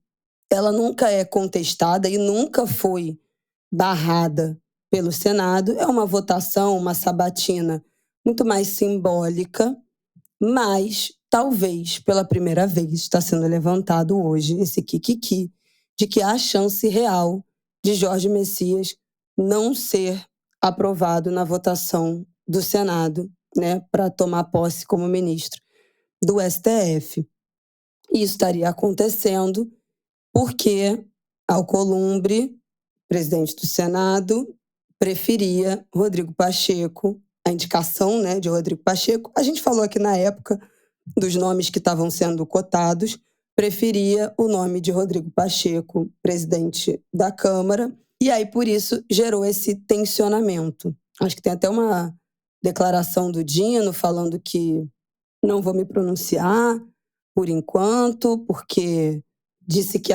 ela nunca é contestada e nunca foi barrada pelo Senado. É uma votação, uma sabatina muito mais simbólica, mas talvez pela primeira vez está sendo levantado hoje esse kikiki de que há chance real de Jorge Messias não ser aprovado na votação do Senado, né, para tomar posse como ministro do STF. E isso estaria acontecendo porque Alcolumbre, presidente do Senado, preferia Rodrigo Pacheco, a indicação, né, de Rodrigo Pacheco. A gente falou aqui na época dos nomes que estavam sendo cotados, preferia o nome de Rodrigo Pacheco, presidente da Câmara, e aí por isso gerou esse tensionamento. Acho que tem até uma declaração do Dino falando que não vou me pronunciar por enquanto, porque disse que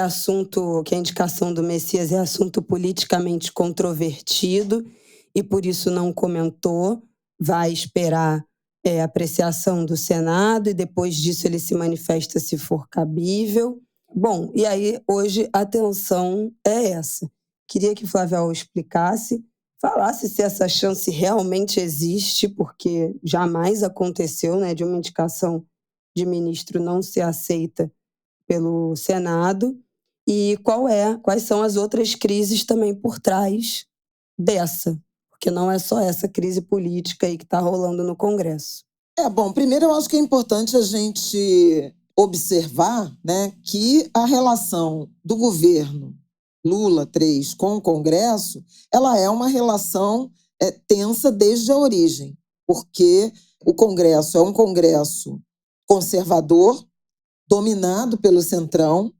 que a indicação do Messias é assunto politicamente controvertido e por isso não comentou, vai esperar a apreciação do Senado e depois disso ele se manifesta se for cabível. Bom, e aí hoje a tensão é essa. Queria que Flávia explicasse, falasse se essa chance realmente existe, porque jamais aconteceu, né, de uma indicação de ministro não ser aceita pelo Senado, e quais são as outras crises também por trás dessa, porque não é só essa crise política aí que está rolando no Congresso. Bom, primeiro eu acho que é importante a gente observar, né, que a relação do governo Lula 3 com o Congresso, ela é uma relação tensa desde a origem, porque o Congresso é um Congresso conservador, dominado pelo Centrão,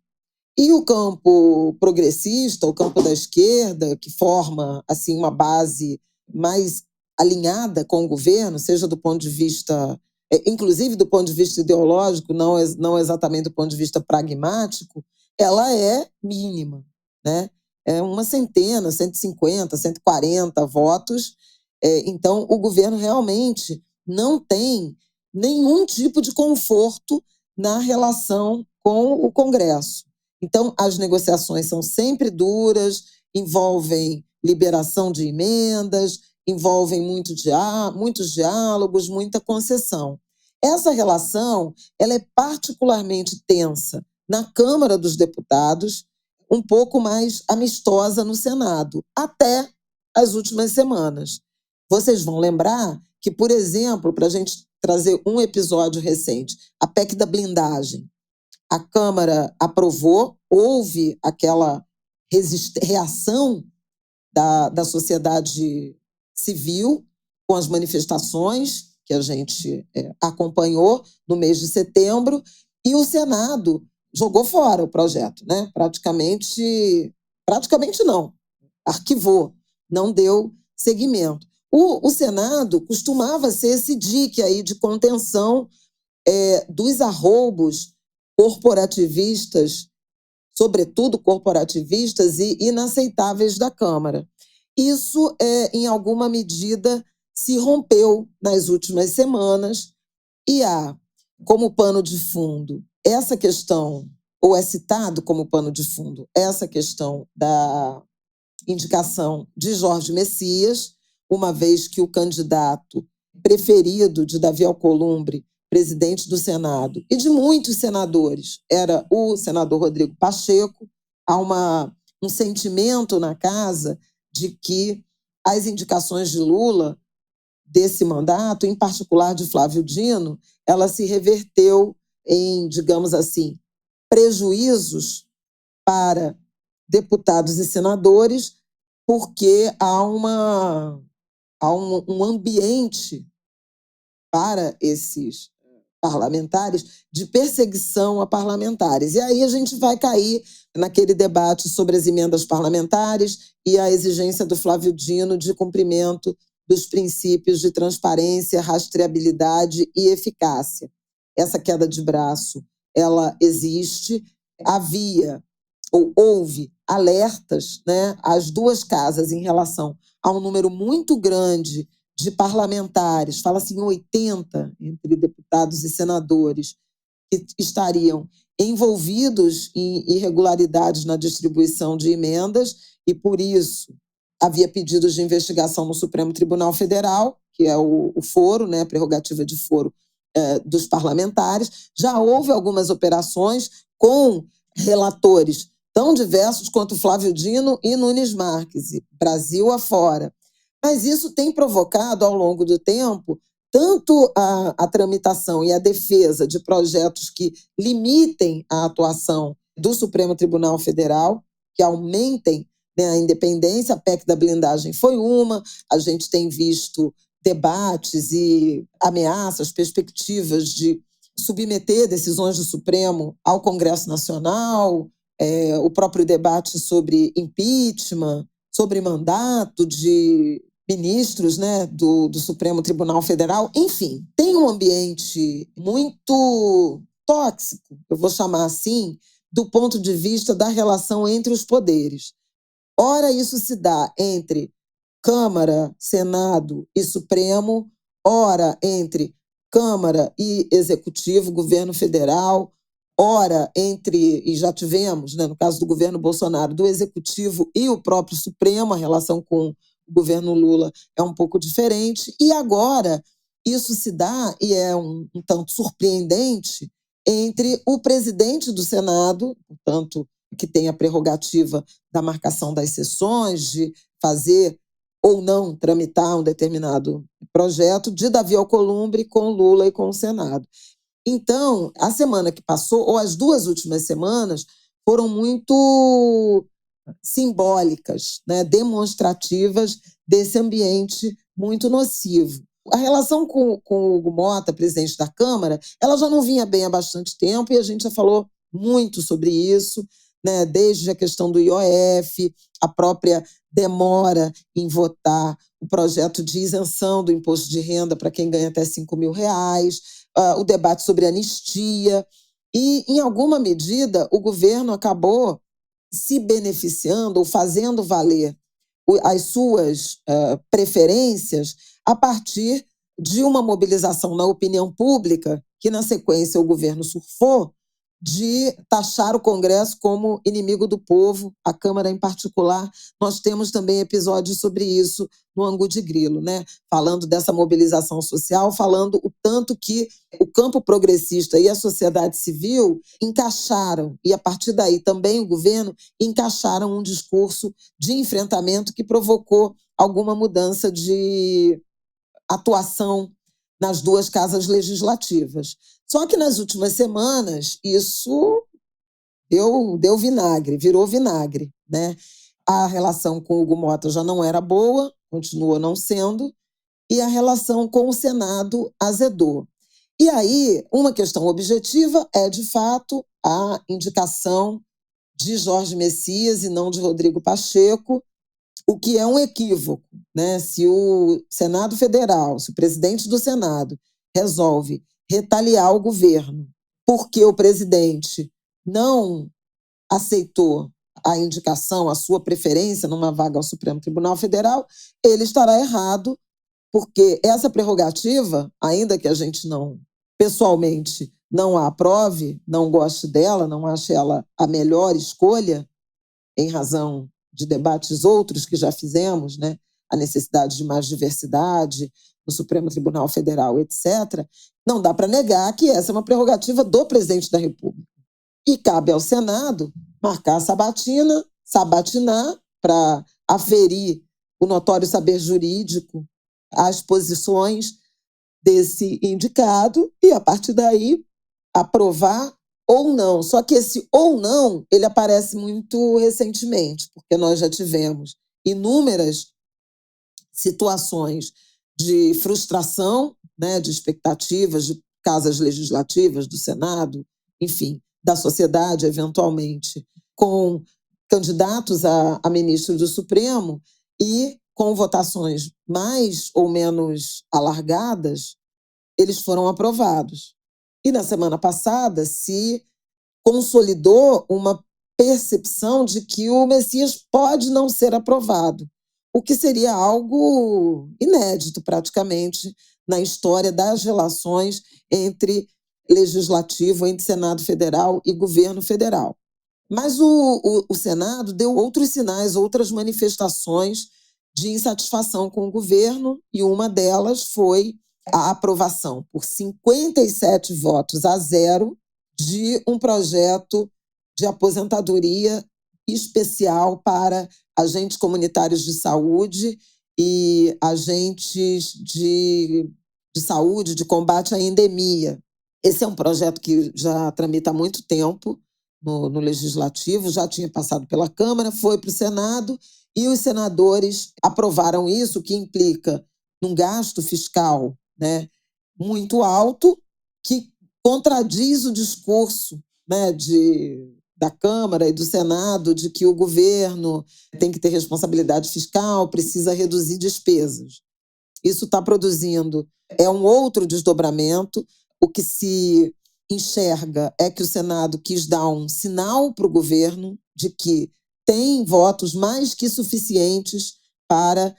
e o campo progressista, o campo da esquerda, que forma assim uma base mais alinhada com o governo, seja do ponto de vista, inclusive do ponto de vista ideológico, não exatamente do ponto de vista pragmático, ela é mínima, né? É uma centena, 150, 140 votos. Então, o governo realmente não tem nenhum tipo de conforto na relação com o Congresso. Então, as negociações são sempre duras, envolvem liberação de emendas, envolvem muitos diálogos, muita concessão. Essa relação ela é particularmente tensa na Câmara dos Deputados, um pouco mais amistosa no Senado, até as últimas semanas. Vocês vão lembrar que, por exemplo, para a gente trazer um episódio recente, a PEC da blindagem, a Câmara aprovou, houve aquela reação da sociedade civil com as manifestações que a gente acompanhou no mês de setembro, e o Senado jogou fora o projeto, né? Praticamente não, arquivou, não deu seguimento. O Senado costumava ser esse dique aí de contenção dos arroubos corporativistas, sobretudo corporativistas e inaceitáveis da Câmara. Isso, em alguma medida, se rompeu nas últimas semanas e há como pano de fundo essa questão, ou é citado como pano de fundo, essa questão da indicação de Jorge Messias, uma vez que o candidato preferido de Davi Alcolumbre, presidente do Senado, e de muitos senadores, era o senador Rodrigo Pacheco. Há um sentimento na casa de que as indicações de Lula desse mandato, em particular de Flávio Dino, ela se reverteu em, digamos assim, prejuízos para deputados e senadores, porque há um ambiente para esses parlamentares de perseguição a parlamentares. E aí a gente vai cair naquele debate sobre as emendas parlamentares e a exigência do Flávio Dino de cumprimento dos princípios de transparência, rastreabilidade e eficácia. Essa queda de braço, ela existe. Houve alertas, né, às duas casas em relação a um número muito grande de parlamentares, fala-se em 80 entre deputados e senadores, que estariam envolvidos em irregularidades na distribuição de emendas e, por isso, havia pedidos de investigação no Supremo Tribunal Federal, que é o foro, né, a prerrogativa de foro dos parlamentares. Já houve algumas operações com relatores tão diversos quanto Flávio Dino e Nunes Marques, Brasil afora. Mas isso tem provocado, ao longo do tempo, tanto a tramitação e a defesa de projetos que limitem a atuação do Supremo Tribunal Federal, que aumentem, né, a independência. A PEC da blindagem foi uma, a gente tem visto debates e ameaças, perspectivas de submeter decisões do Supremo ao Congresso Nacional, o próprio debate sobre impeachment, sobre mandato de ministros, né, do Supremo Tribunal Federal. Enfim, tem um ambiente muito tóxico, eu vou chamar assim, do ponto de vista da relação entre os poderes. Ora, isso se dá entre Câmara, Senado e Supremo, ora entre Câmara e Executivo, governo federal, ora entre, e já tivemos, né, no caso do governo Bolsonaro, do Executivo e o próprio Supremo. A relação com o governo Lula é um pouco diferente, e agora isso se dá, e é um tanto surpreendente, entre o presidente do Senado, portanto, que tem a prerrogativa da marcação das sessões, de fazer ou não tramitar um determinado projeto, de Davi Alcolumbre com Lula e com o Senado. Então, a semana que passou, ou as duas últimas semanas, foram muito simbólicas, né, demonstrativas desse ambiente muito nocivo. A relação com o Hugo Mota, presidente da Câmara, ela já não vinha bem há bastante tempo, e a gente já falou muito sobre isso, né, desde a questão do IOF, a própria demora em votar o projeto de isenção do imposto de renda para quem ganha até R$5.000, o debate sobre anistia, e, em alguma medida, o governo acabou se beneficiando ou fazendo valer as suas preferências a partir de uma mobilização na opinião pública, que na sequência o governo surfou, de taxar o Congresso como inimigo do povo, a Câmara em particular. Nós temos também episódios sobre isso no Angu de Grilo, né? Falando dessa mobilização social, falando o tanto que o campo progressista e a sociedade civil encaixaram, e a partir daí também o governo, encaixaram um discurso de enfrentamento que provocou alguma mudança de atuação nas duas casas legislativas. Só que nas últimas semanas isso deu vinagre, virou vinagre, né? A relação com o Hugo Mota já não era boa, continua não sendo, e a relação com o Senado azedou. E aí, uma questão objetiva é, de fato, a indicação de Jorge Messias e não de Rodrigo Pacheco, o que é um equívoco, né? Se o Senado Federal, se o presidente do Senado resolve retaliar o governo porque o presidente não aceitou a indicação, a sua preferência numa vaga ao Supremo Tribunal Federal, ele estará errado, porque essa prerrogativa, ainda que a gente não, pessoalmente, não a aprove, não goste dela, não ache ela a melhor escolha, em razão de debates outros que já fizemos, né? A necessidade de mais diversidade no Supremo Tribunal Federal, etc., não dá para negar que essa é uma prerrogativa do presidente da República. E cabe ao Senado marcar a sabatina, sabatinar, para aferir o notório saber jurídico às posições desse indicado e, a partir daí, aprovar ou não. Só que esse ou não, ele aparece muito recentemente, porque nós já tivemos inúmeras situações de frustração, né, de expectativas de casas legislativas, do Senado, enfim, da sociedade, eventualmente, com candidatos a ministro do Supremo e com votações mais ou menos alargadas, eles foram aprovados. E na semana passada se consolidou uma percepção de que o Messias pode não ser aprovado, o que seria algo inédito praticamente na história das relações entre legislativo, entre Senado Federal e governo federal. Mas o Senado deu outros sinais, outras manifestações de insatisfação com o governo, e uma delas foi a aprovação por 57 votos a 0 de um projeto de aposentadoria especial para agentes comunitários de saúde e agentes de saúde, de combate à endemia. Esse é um projeto que já tramita há muito tempo no Legislativo, já tinha passado pela Câmara, foi para o Senado e os senadores aprovaram isso, que implica num gasto fiscal, né, muito alto, que contradiz o discurso, né, da Câmara e do Senado de que o governo tem que ter responsabilidade fiscal, precisa reduzir despesas. Isso está produzindo, é um outro desdobramento. O que se enxerga é que o Senado quis dar um sinal para o governo de que tem votos mais que suficientes para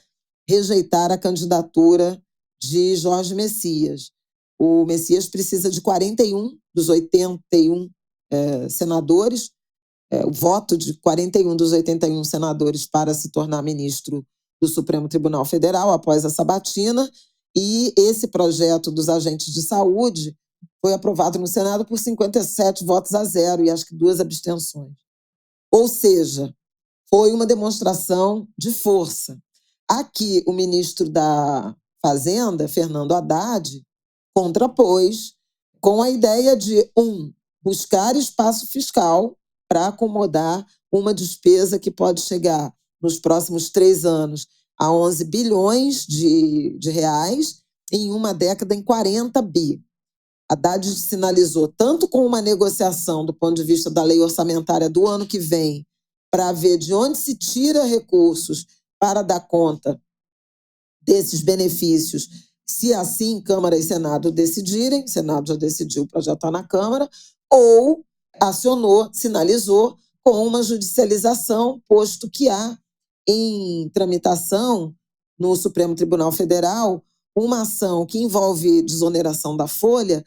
rejeitar a candidatura de Jorge Messias. O Messias precisa de 41 dos 81 senadores, o voto de 41 dos 81 senadores para se tornar ministro do Supremo Tribunal Federal após a sabatina, e esse projeto dos agentes de saúde foi aprovado no Senado por 57 votos a 0 e acho que 2 abstenções. Ou seja, foi uma demonstração de força. Aqui, o ministro da Fazenda, Fernando Haddad, contrapôs com a ideia de, buscar espaço fiscal para acomodar uma despesa que pode chegar, nos próximos 3 anos, a 11 bilhões de reais, em uma década em 40 bi. Haddad sinalizou, tanto com uma negociação do ponto de vista da lei orçamentária do ano que vem, para ver de onde se tira recursos para dar conta desses benefícios, se assim Câmara e Senado decidirem, o Senado já decidiu, o projeto está na Câmara, ou acionou, sinalizou com uma judicialização, posto que há em tramitação no Supremo Tribunal Federal uma ação que envolve desoneração da folha,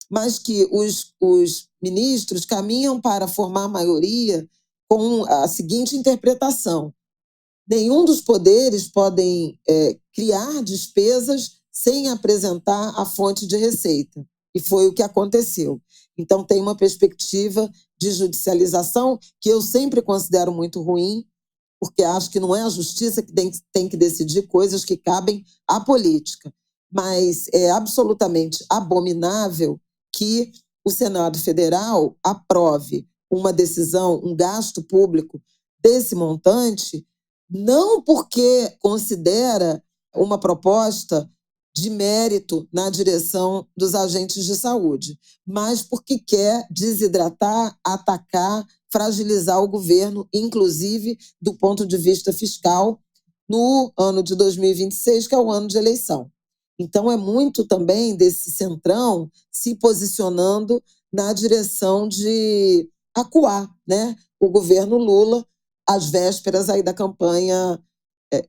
mas que os ministros caminham para formar maioria com a seguinte interpretação: nenhum dos poderes podem criar despesas sem apresentar a fonte de receita. E foi o que aconteceu. Então, tem uma perspectiva de judicialização que eu sempre considero muito ruim, porque acho que não é a justiça que tem que decidir coisas que cabem à política. Mas é absolutamente abominável que o Senado Federal aprove uma decisão, um gasto público desse montante, não porque considera uma proposta de mérito na direção dos agentes de saúde, mas porque quer desidratar, atacar, fragilizar o governo, inclusive do ponto de vista fiscal, no ano de 2026, que é o ano de eleição. Então, é muito também desse centrão se posicionando na direção de acuar, né, o governo Lula às vésperas aí da campanha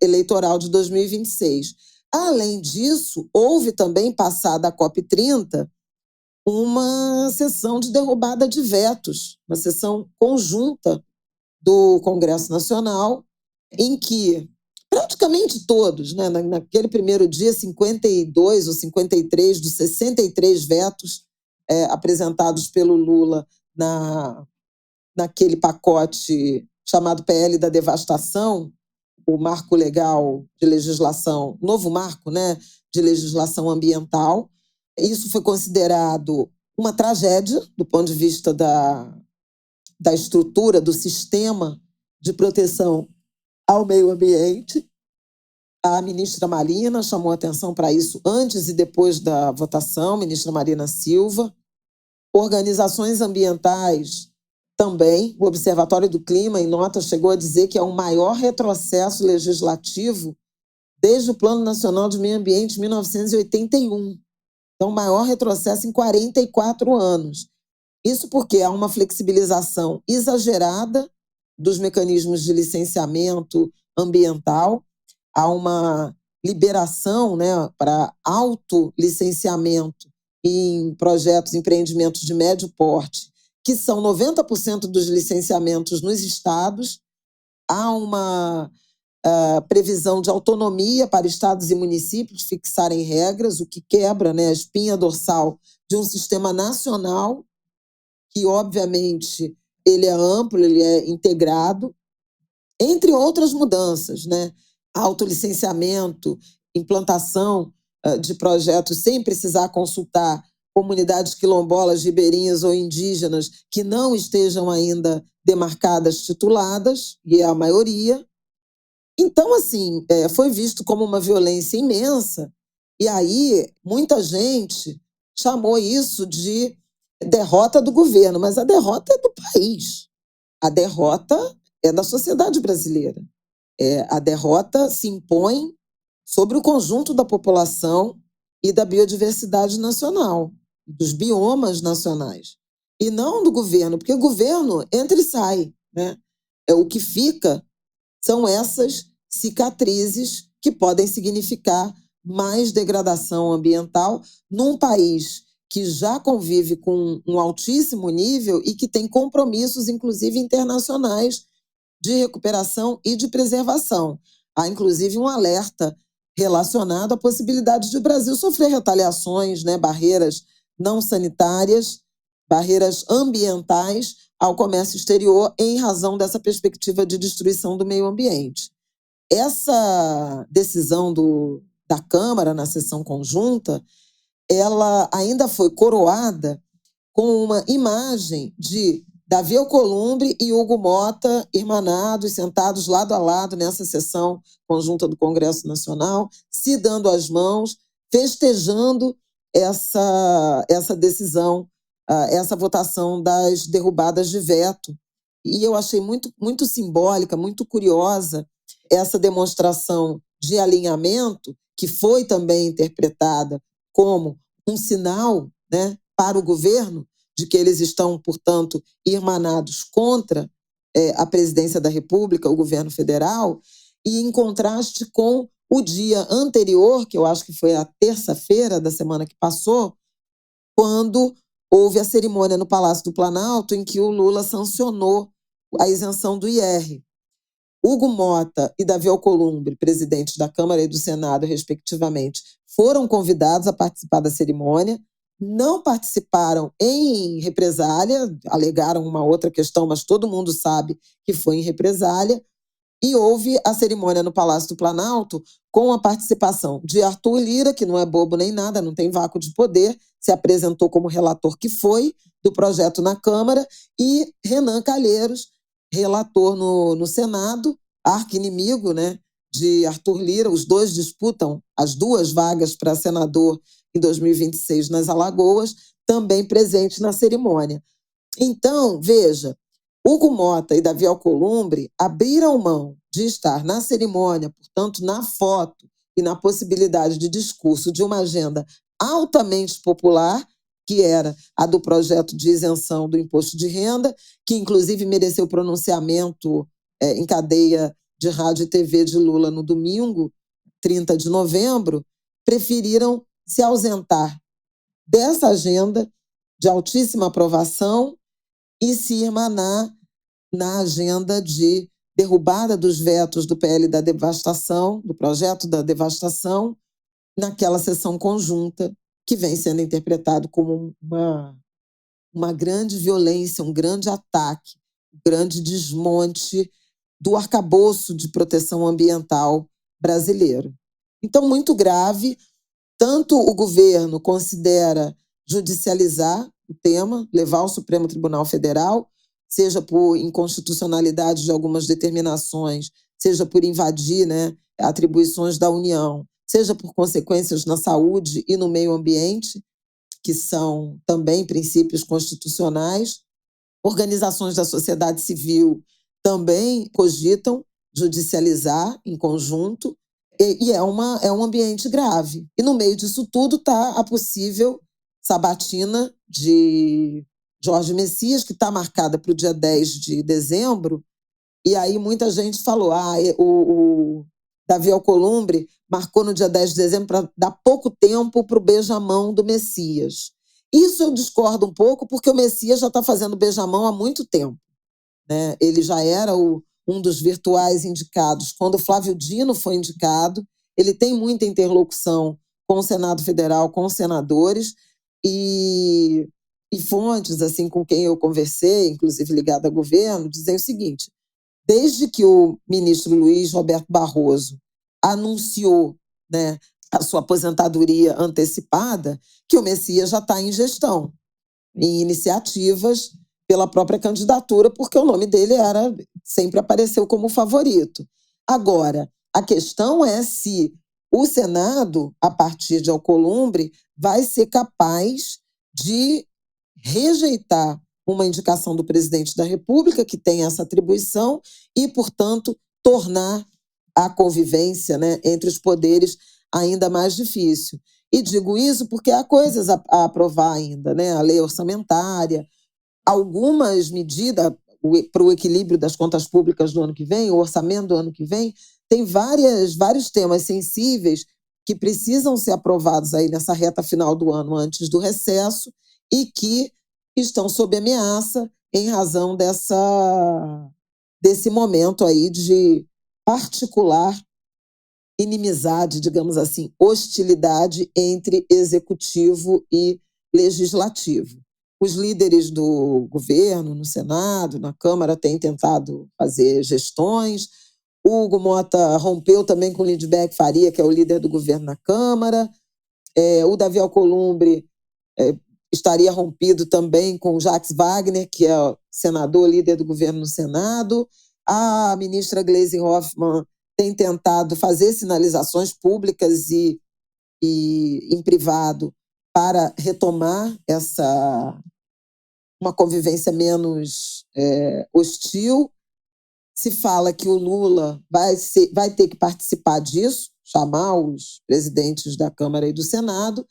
eleitoral de 2026. Além disso, houve também, passada a COP30, uma sessão de derrubada de vetos, uma sessão conjunta do Congresso Nacional, em que praticamente todos, né, naquele primeiro dia, 52 ou 53 dos 63 vetos apresentados pelo Lula naquele pacote chamado PL da devastação, o marco legal de legislação, novo marco, né, de legislação ambiental. Isso foi considerado uma tragédia do ponto de vista da estrutura, do sistema de proteção ao meio ambiente. A ministra Marina chamou atenção para isso antes e depois da votação, ministra Marina Silva. Organizações ambientais também. O Observatório do Clima, em nota, chegou a dizer que é o maior retrocesso legislativo desde o Plano Nacional de Meio Ambiente de 1981. Então, o maior retrocesso em 44 anos. Isso porque há uma flexibilização exagerada dos mecanismos de licenciamento ambiental, há uma liberação, né, para autolicenciamento em projetos, empreendimentos de médio porte, que são 90% dos licenciamentos nos estados. Há uma previsão de autonomia para estados e municípios fixarem regras, o que quebra, né, a espinha dorsal de um sistema nacional, que, obviamente, ele é amplo, ele é integrado, entre outras mudanças, né? Autolicenciamento, implantação de projetos sem precisar consultar comunidades quilombolas, ribeirinhas ou indígenas que não estejam ainda demarcadas, tituladas, e é a maioria. Então, assim, foi visto como uma violência imensa, e aí muita gente chamou isso de derrota do governo, mas a derrota é do país. A derrota é da sociedade brasileira. A derrota se impõe sobre o conjunto da população e da biodiversidade nacional, dos biomas nacionais, e não do governo, porque o governo entra e sai, né? O que fica são essas cicatrizes que podem significar mais degradação ambiental num país que já convive com um altíssimo nível e que tem compromissos, inclusive internacionais, de recuperação e de preservação. Há, inclusive, um alerta relacionado à possibilidade de o Brasil sofrer retaliações, né, barreiras não sanitárias, barreiras ambientais ao comércio exterior em razão dessa perspectiva de destruição do meio ambiente. Essa decisão da Câmara na sessão conjunta, ela ainda foi coroada com uma imagem de Davi Alcolumbre e Hugo Motta irmanados, sentados lado a lado nessa sessão conjunta do Congresso Nacional, se dando as mãos, festejando essa decisão, essa votação das derrubadas de veto. E eu achei muito, muito simbólica, muito curiosa essa demonstração de alinhamento, que foi também interpretada como um sinal, né, para o governo de que eles estão, portanto, irmanados contra a presidência da República, o governo federal, e em contraste com o dia anterior, que eu acho que foi a terça-feira da semana que passou, quando houve a cerimônia no Palácio do Planalto em que o Lula sancionou a isenção do IR. Hugo Mota e Davi Alcolumbre, presidentes da Câmara e do Senado, respectivamente, foram convidados a participar da cerimônia, não participaram em represália, alegaram uma outra questão, mas todo mundo sabe que foi em represália, e houve a cerimônia no Palácio do Planalto com a participação de Arthur Lira, que não é bobo nem nada, não tem vácuo de poder, se apresentou como relator que foi do projeto na Câmara, e Renan Calheiros, relator no Senado, arqui-inimigo, né, de Arthur Lira. Os dois disputam as 2 vagas para senador em 2026 nas Alagoas, também presente na cerimônia. Então, veja, Hugo Mota e Davi Alcolumbre abriram mão de estar na cerimônia, portanto, na foto e na possibilidade de discurso de uma agenda altamente popular, que era a do projeto de isenção do imposto de renda, que inclusive mereceu pronunciamento em cadeia de rádio e TV de Lula no domingo, 30 de novembro, preferiram se ausentar dessa agenda de altíssima aprovação e se irmanar na agenda de derrubada dos vetos do PL da devastação, do projeto da devastação, naquela sessão conjunta, que vem sendo interpretado como uma grande violência, um grande ataque, um grande desmonte do arcabouço de proteção ambiental brasileiro. Então, muito grave, tanto o governo considera judicializar o tema, levar ao Supremo Tribunal Federal, seja por inconstitucionalidade de algumas determinações, seja por invadir, né, atribuições da União, seja por consequências na saúde e no meio ambiente, que são também princípios constitucionais. Organizações da sociedade civil também cogitam judicializar em conjunto, e é um ambiente grave. E no meio disso tudo está a possível sabatina de Jorge Messias, que está marcada para o dia 10 de dezembro, e aí muita gente falou, o Davi Alcolumbre marcou no dia 10 de dezembro para dar pouco tempo para o beijamão do Messias. Isso eu discordo um pouco, porque o Messias já está fazendo beijamão há muito tempo, né? Ele já era um dos virtuais indicados. Quando o Flávio Dino foi indicado, ele tem muita interlocução com o Senado Federal, com os senadores, e fontes assim, com quem eu conversei, inclusive ligada ao governo, dizem o seguinte: desde que o ministro Luiz Roberto Barroso anunciou, né, a sua aposentadoria antecipada, que o Messias já está em gestão, em iniciativas pela própria candidatura, porque o nome dele sempre apareceu como favorito. Agora, a questão é se o Senado, a partir de Alcolumbre, vai ser capaz de rejeitar uma indicação do presidente da República, que tem essa atribuição, e, portanto, tornar a convivência, né, entre os poderes ainda mais difícil. E digo isso porque há coisas a aprovar ainda, né? A lei orçamentária, algumas medidas para o equilíbrio das contas públicas do ano que vem, o orçamento do ano que vem, tem vários temas sensíveis que precisam ser aprovados aí nessa reta final do ano, antes do recesso, e que estão sob ameaça em razão desse momento aí de particular inimizade, digamos assim, hostilidade entre executivo e legislativo. Os líderes do governo, no Senado, na Câmara, têm tentado fazer gestões. O Hugo Mota rompeu também com o Lindbergh Faria, que é o líder do governo na Câmara. O Davi Alcolumbre estaria rompido também com o Jacques Wagner, que é o senador, líder do governo no Senado. A ministra Gleisi Hoffmann tem tentado fazer sinalizações públicas e em privado para retomar uma convivência menos hostil. Se fala que o Lula vai ter que participar disso, chamar os presidentes da Câmara e do Senado,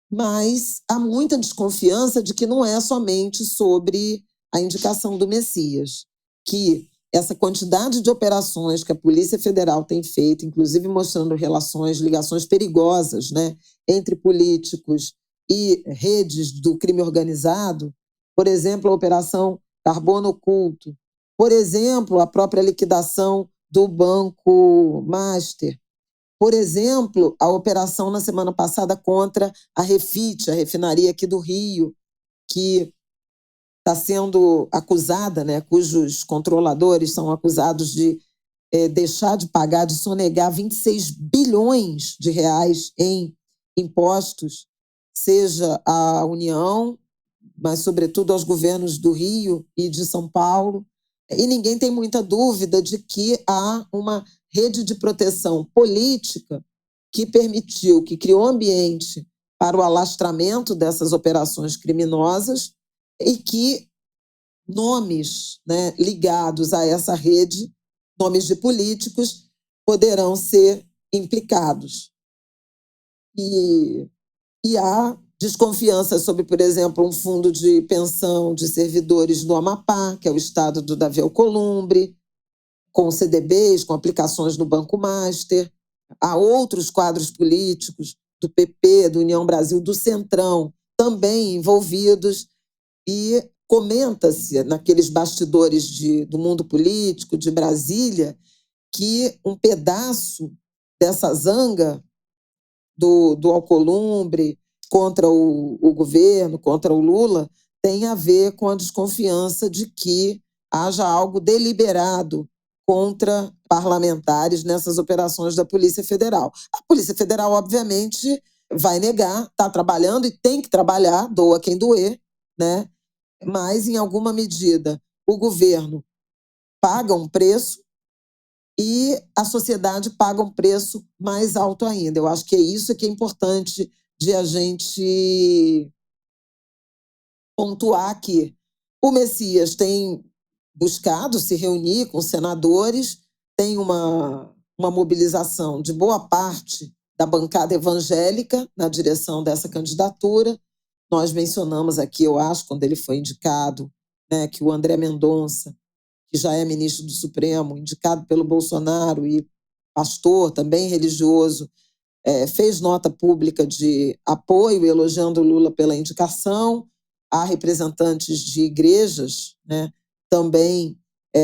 mas há muita desconfiança de que não é somente sobre a indicação do Messias, que essa quantidade de operações que a Polícia Federal tem feito, inclusive mostrando relações, ligações perigosas, né, entre políticos e redes do crime organizado, por exemplo, a Operação Carbono Oculto, por exemplo, a própria liquidação do Banco Master, por exemplo, a operação na semana passada contra a Refit, a refinaria aqui do Rio, que está sendo acusada, né, cujos controladores são acusados de deixar de pagar, de sonegar 26 bilhões de reais em impostos, seja à União, mas sobretudo aos governos do Rio e de São Paulo. E ninguém tem muita dúvida de que há uma rede de proteção política que permitiu, que criou ambiente para o alastramento dessas operações criminosas e que nomes, né, ligados a essa rede, nomes de políticos, poderão ser implicados. E há desconfiança sobre, por exemplo, um fundo de pensão de servidores do Amapá, que é o estado do Davi Alcolumbre, com CDBs, com aplicações no Banco Master. Há outros quadros políticos do PP, do União Brasil, do Centrão, também envolvidos. E comenta-se naqueles bastidores do mundo político, de Brasília, que um pedaço dessa zanga do Alcolumbre contra o governo, contra o Lula, tem a ver com a desconfiança de que haja algo deliberado contra parlamentares nessas operações da Polícia Federal. A Polícia Federal, obviamente, vai negar, está trabalhando e tem que trabalhar, doa quem doer, né? Mas, em alguma medida, o governo paga um preço e a sociedade paga um preço mais alto ainda. Eu acho que é isso que é importante de a gente pontuar aqui. O Messias tem buscado se reunir com senadores, tem uma mobilização de boa parte da bancada evangélica na direção dessa candidatura. Nós mencionamos aqui, eu acho, quando ele foi indicado, né, que o André Mendonça, que já é ministro do Supremo, indicado pelo Bolsonaro e pastor, também religioso, fez nota pública de apoio, elogiando o Lula pela indicação. Há representantes de igrejas, né, também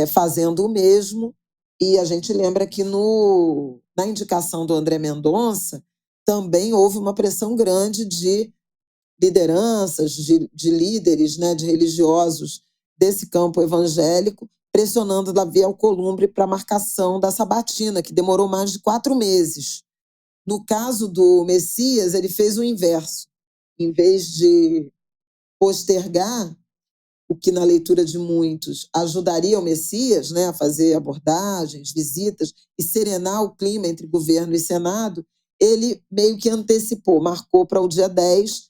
fazendo o mesmo. E a gente lembra que na indicação do André Mendonça também houve uma pressão grande de lideranças, de líderes, né, de religiosos desse campo evangélico, pressionando Davi Alcolumbre para a marcação da sabatina, que demorou mais de 4 meses. No caso do Messias, ele fez o inverso. Em vez de postergar, o que na leitura de muitos ajudaria o Messias, né, a fazer abordagens, visitas e serenar o clima entre governo e Senado, ele meio que antecipou, marcou para o dia 10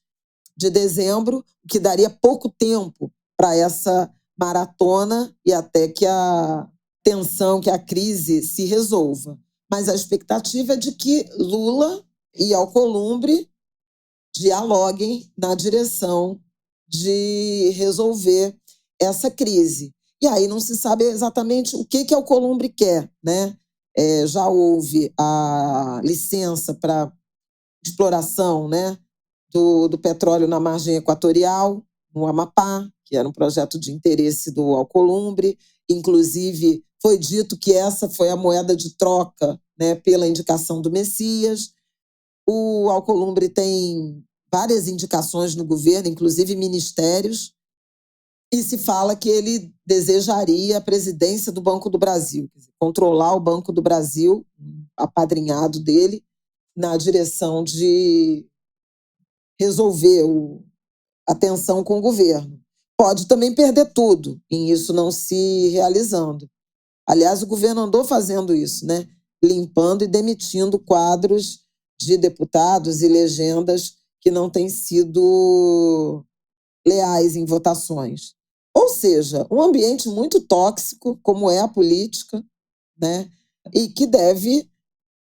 de dezembro, o que daria pouco tempo para essa maratona e até que a tensão, que a crise se resolva. Mas a expectativa é de que Lula e Alcolumbre dialoguem na direção de resolver essa crise. E aí não se sabe exatamente o que Alcolumbre quer, né? Já houve a licença para exploração, né, do petróleo na margem equatorial, no Amapá, que era um projeto de interesse do Alcolumbre. Inclusive, foi dito que essa foi a moeda de troca, né, pela indicação do Messias. O Alcolumbre tem várias indicações no governo, inclusive ministérios, e se fala que ele desejaria a presidência do Banco do Brasil, controlar o Banco do Brasil, apadrinhado dele, na direção de resolver a tensão com o governo. Pode também perder tudo em isso não se realizando. Aliás, o governo andou fazendo isso, né? Limpando e demitindo quadros de deputados e legendas que não têm sido leais em votações. Ou seja, um ambiente muito tóxico, como é a política, né? E que deve,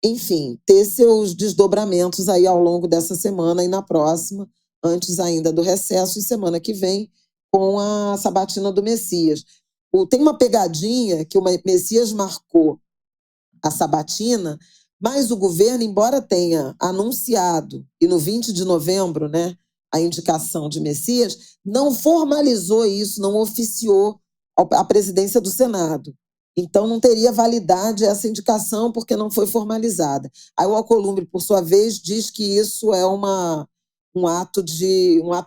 enfim, ter seus desdobramentos aí ao longo dessa semana e na próxima, antes ainda do recesso, e semana que vem, com a sabatina do Messias. Tem uma pegadinha que o Messias marcou a sabatina, mas o governo, embora tenha anunciado, e no 20 de novembro, né, a indicação de Messias, não formalizou isso, não oficiou a presidência do Senado. Então, não teria validade essa indicação porque não foi formalizada. Aí o Alcolumbre, por sua vez, diz que isso é um ato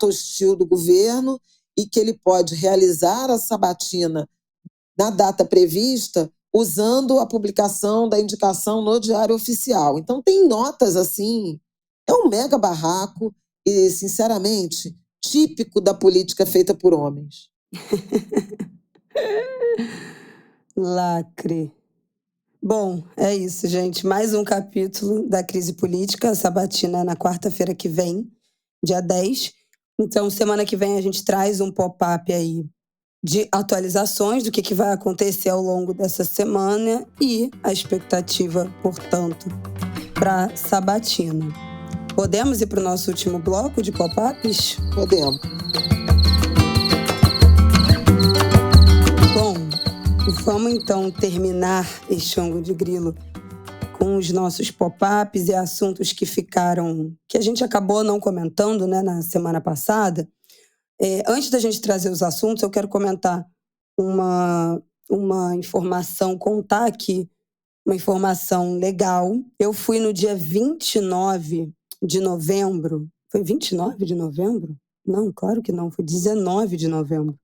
hostil do governo e que ele pode realizar a sabatina na data prevista usando a publicação da indicação no Diário Oficial. Então, tem notas assim, é um mega barraco e, sinceramente, típico da política feita por homens. Lacre. Bom, é isso, gente. Mais um capítulo da crise política. A sabatina é na quarta-feira que vem, dia 10. Então, semana que vem a gente traz um pop-up aí de atualizações do que vai acontecer ao longo dessa semana e a expectativa, portanto, para sabatina. Podemos ir para o nosso último bloco de pop-ups? Podemos. Bom, vamos então terminar este ângulo de grilo com os nossos pop-ups e assuntos que a gente acabou não comentando, né, na semana passada. Antes da gente trazer os assuntos, eu quero comentar uma informação, contar aqui uma informação legal. Eu fui no dia 29 de novembro. Foi 29 de novembro? Não, claro que não, foi 19 de novembro.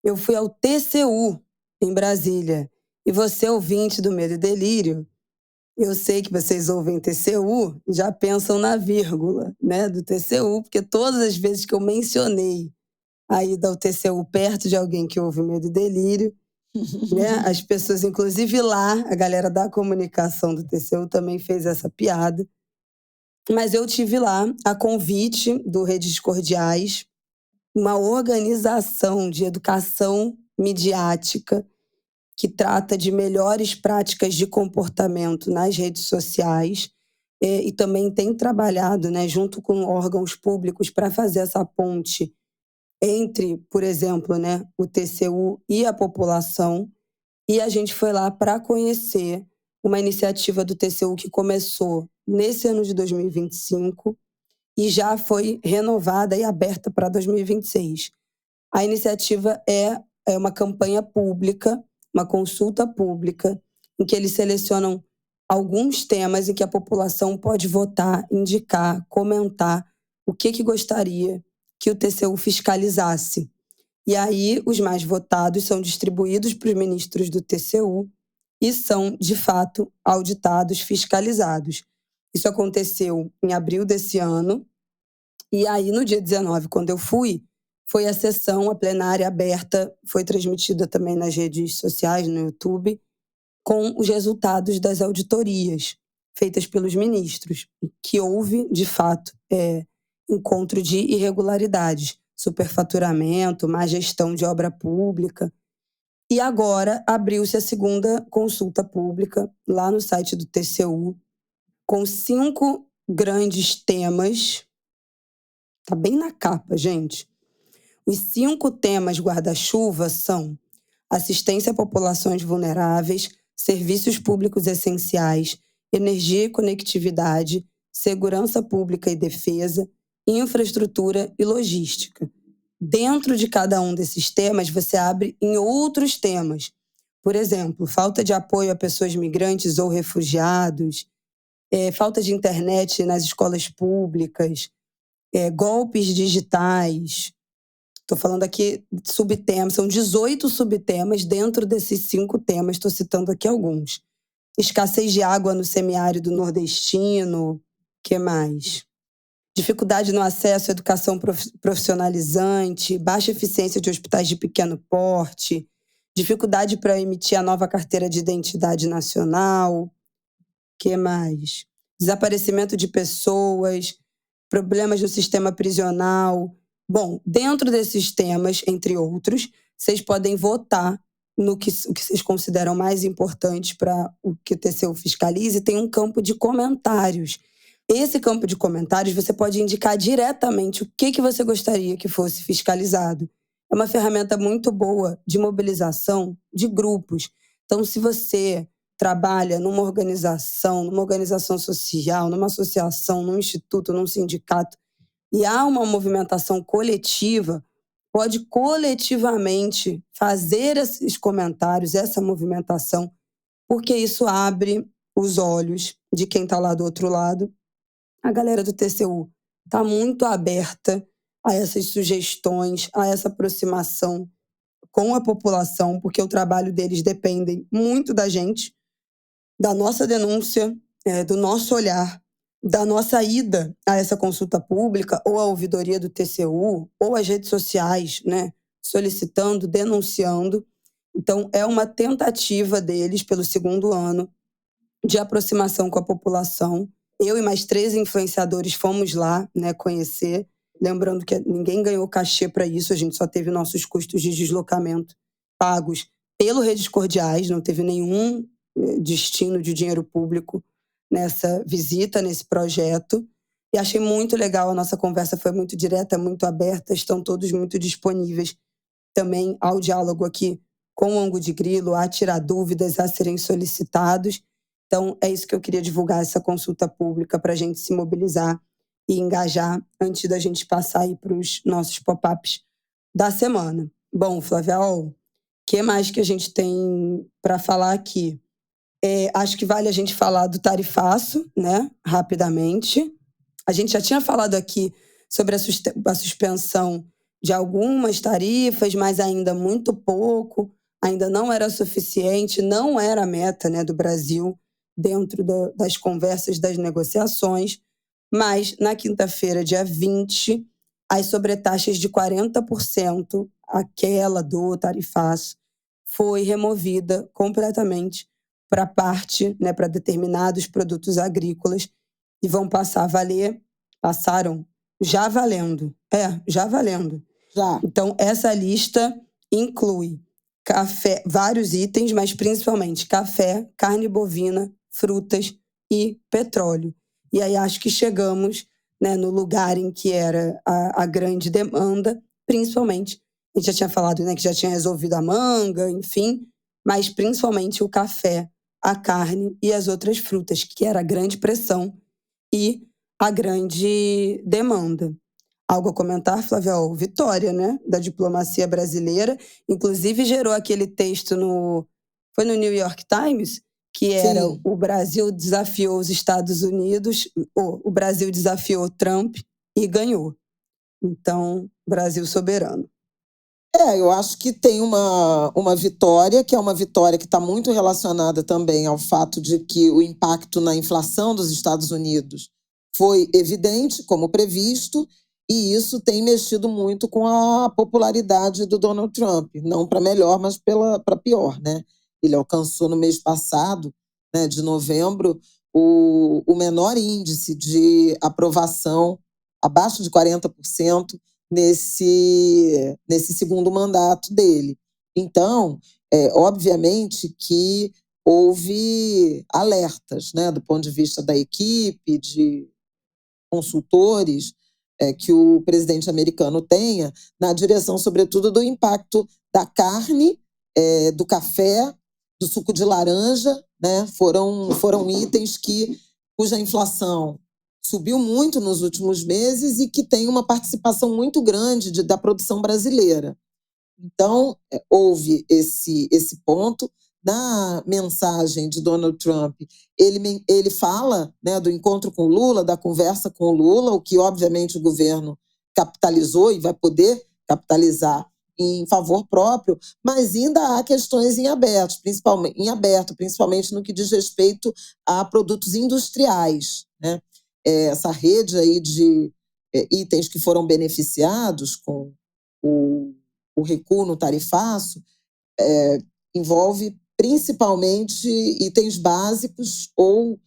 Eu fui ao TCU, em Brasília. E você, ouvinte do Medo e Delírio, eu sei que vocês ouvem TCU e já pensam na vírgula, né, do TCU, porque todas as vezes que eu mencionei a ida ao TCU perto de alguém que ouve Medo e Delírio, né, as pessoas, inclusive lá, a galera da comunicação do TCU também fez essa piada. Mas eu tive lá, a convite do Redes Cordiais, uma organização de educação midiática que trata de melhores práticas de comportamento nas redes sociais e também tem trabalhado, né, junto com órgãos públicos para fazer essa ponte entre, por exemplo, né, o TCU e a população. E a gente foi lá para conhecer uma iniciativa do TCU que começou nesse ano de 2025 e já foi renovada e aberta para 2026. A iniciativa é uma campanha pública, uma consulta pública, em que eles selecionam alguns temas em que a população pode votar, indicar, comentar o que gostaria que o TCU fiscalizasse. E aí, os mais votados são distribuídos para os ministros do TCU e são, de fato, auditados, fiscalizados. Isso aconteceu em abril desse ano. E aí, no dia 19, quando eu fui, foi a sessão, a plenária aberta, foi transmitida também nas redes sociais, no YouTube, com os resultados das auditorias feitas pelos ministros, que houve, de fato, encontro de irregularidades, superfaturamento, má gestão de obra pública. E agora abriu-se a segunda consulta pública lá no site do TCU, com 5 grandes temas. Tá bem na capa, gente. Os 5 temas guarda-chuva são assistência a populações vulneráveis, serviços públicos essenciais, energia e conectividade, segurança pública e defesa, infraestrutura e logística. Dentro de cada um desses temas, você abre em outros temas. Por exemplo, falta de apoio a pessoas migrantes ou refugiados, falta de internet nas escolas públicas, golpes digitais. Estou falando aqui de subtemas, são 18 subtemas dentro desses 5 temas, estou citando aqui alguns. Escassez de água no semiárido nordestino, que mais? Dificuldade no acesso à educação profissionalizante, baixa eficiência de hospitais de pequeno porte, dificuldade para emitir a nova carteira de identidade nacional, que mais? Desaparecimento de pessoas, problemas no sistema prisional. Bom, dentro desses temas, entre outros, vocês podem votar no que vocês consideram mais importante para o que o TCU fiscalize. Tem um campo de comentários. Esse campo de comentários você pode indicar diretamente o que você gostaria que fosse fiscalizado. é uma ferramenta muito boa de mobilização de grupos. Então, se você trabalha numa organização social, numa associação, num instituto, num sindicato, e há uma movimentação coletiva, pode coletivamente fazer esses comentários, essa movimentação, porque isso abre os olhos de quem está lá do outro lado. A galera do TCU está muito aberta a essas sugestões, a essa aproximação com a população, porque o trabalho deles depende muito da gente, da nossa denúncia, do nosso olhar, da nossa ida a essa consulta pública, ou a ouvidoria do TCU, ou as redes sociais, né, solicitando, denunciando. Então, é uma tentativa deles, pelo segundo ano, de aproximação com a população. Eu e mais 13 influenciadores fomos lá, né, conhecer. Lembrando que ninguém ganhou cachê para isso, a gente só teve nossos custos de deslocamento pagos pelo Redes Cordiais, não teve nenhum destino de dinheiro público nessa visita, nesse projeto. E achei muito legal, a nossa conversa foi muito direta, muito aberta, estão todos muito disponíveis também ao diálogo aqui com o Angu de Grilo, a tirar dúvidas, a serem solicitados. Então, é isso que eu queria divulgar, essa consulta pública, para a gente se mobilizar e engajar antes da gente passar aí para os nossos pop-ups da semana. Bom, Flávia, o que mais que a gente tem para falar aqui? Acho que vale a gente falar do tarifaço, né, rapidamente. A gente já tinha falado aqui sobre a suspensão de algumas tarifas, mas ainda muito pouco, ainda não era suficiente, não era a meta, né, do Brasil dentro das conversas, das negociações. Mas, na quinta-feira, dia 20, as sobretaxas de 40%, aquela do tarifaço, foi removida completamente para parte, né, para determinados produtos agrícolas, e vão passar a valer, passaram já valendo. Já valendo. Já. Então, essa lista inclui café, vários itens, mas principalmente café, carne bovina, frutas e petróleo. E aí acho que chegamos, né, no lugar em que era a grande demanda, principalmente, a gente já tinha falado, né, que já tinha resolvido a manga, enfim, mas principalmente o café, a carne e as outras frutas, que era a grande pressão e a grande demanda. Algo a comentar, Flávia? Vitória, né, da diplomacia brasileira. Inclusive, gerou aquele texto foi no New York Times, que era Sim. o Brasil desafiou os Estados Unidos, o Brasil desafiou Trump e ganhou. Então, Brasil soberano. Eu acho que tem uma vitória, que é uma vitória que está muito relacionada também ao fato de que o impacto na inflação dos Estados Unidos foi evidente, como previsto, e isso tem mexido muito com a popularidade do Donald Trump, não para melhor, mas para pior, né? Ele alcançou no mês passado, né, de novembro, o menor índice de aprovação, abaixo de 40%, nesse segundo mandato dele. Então, obviamente que houve alertas, né, do ponto de vista da equipe, de consultores que o presidente americano tenha, na direção, sobretudo, do impacto da carne, do café, do suco de laranja, né? Foram itens cuja inflação subiu muito nos últimos meses e que tem uma participação muito grande da produção brasileira. Então, houve esse ponto. Na mensagem de Donald Trump, ele fala, né, do encontro com Lula, da conversa com o Lula, o que, obviamente, o governo capitalizou e vai poder capitalizar em favor próprio, mas ainda há questões em aberto, principalmente no que diz respeito a produtos industriais, né? Essa rede aí de itens que foram beneficiados com o recuo no tarifaço envolve principalmente itens básicos ou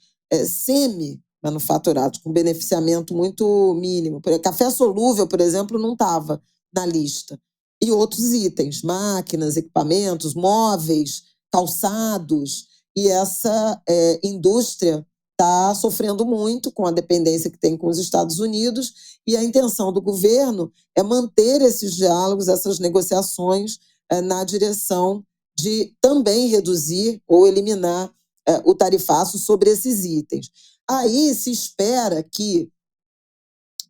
semi-manufaturados, com beneficiamento muito mínimo. Café solúvel, por exemplo, não estava na lista. E outros itens, máquinas, equipamentos, móveis, calçados. E essa indústria está sofrendo muito com a dependência que tem com os Estados Unidos, e a intenção do governo é manter esses diálogos, essas negociações na direção de também reduzir ou eliminar o tarifaço sobre esses itens. Aí se espera que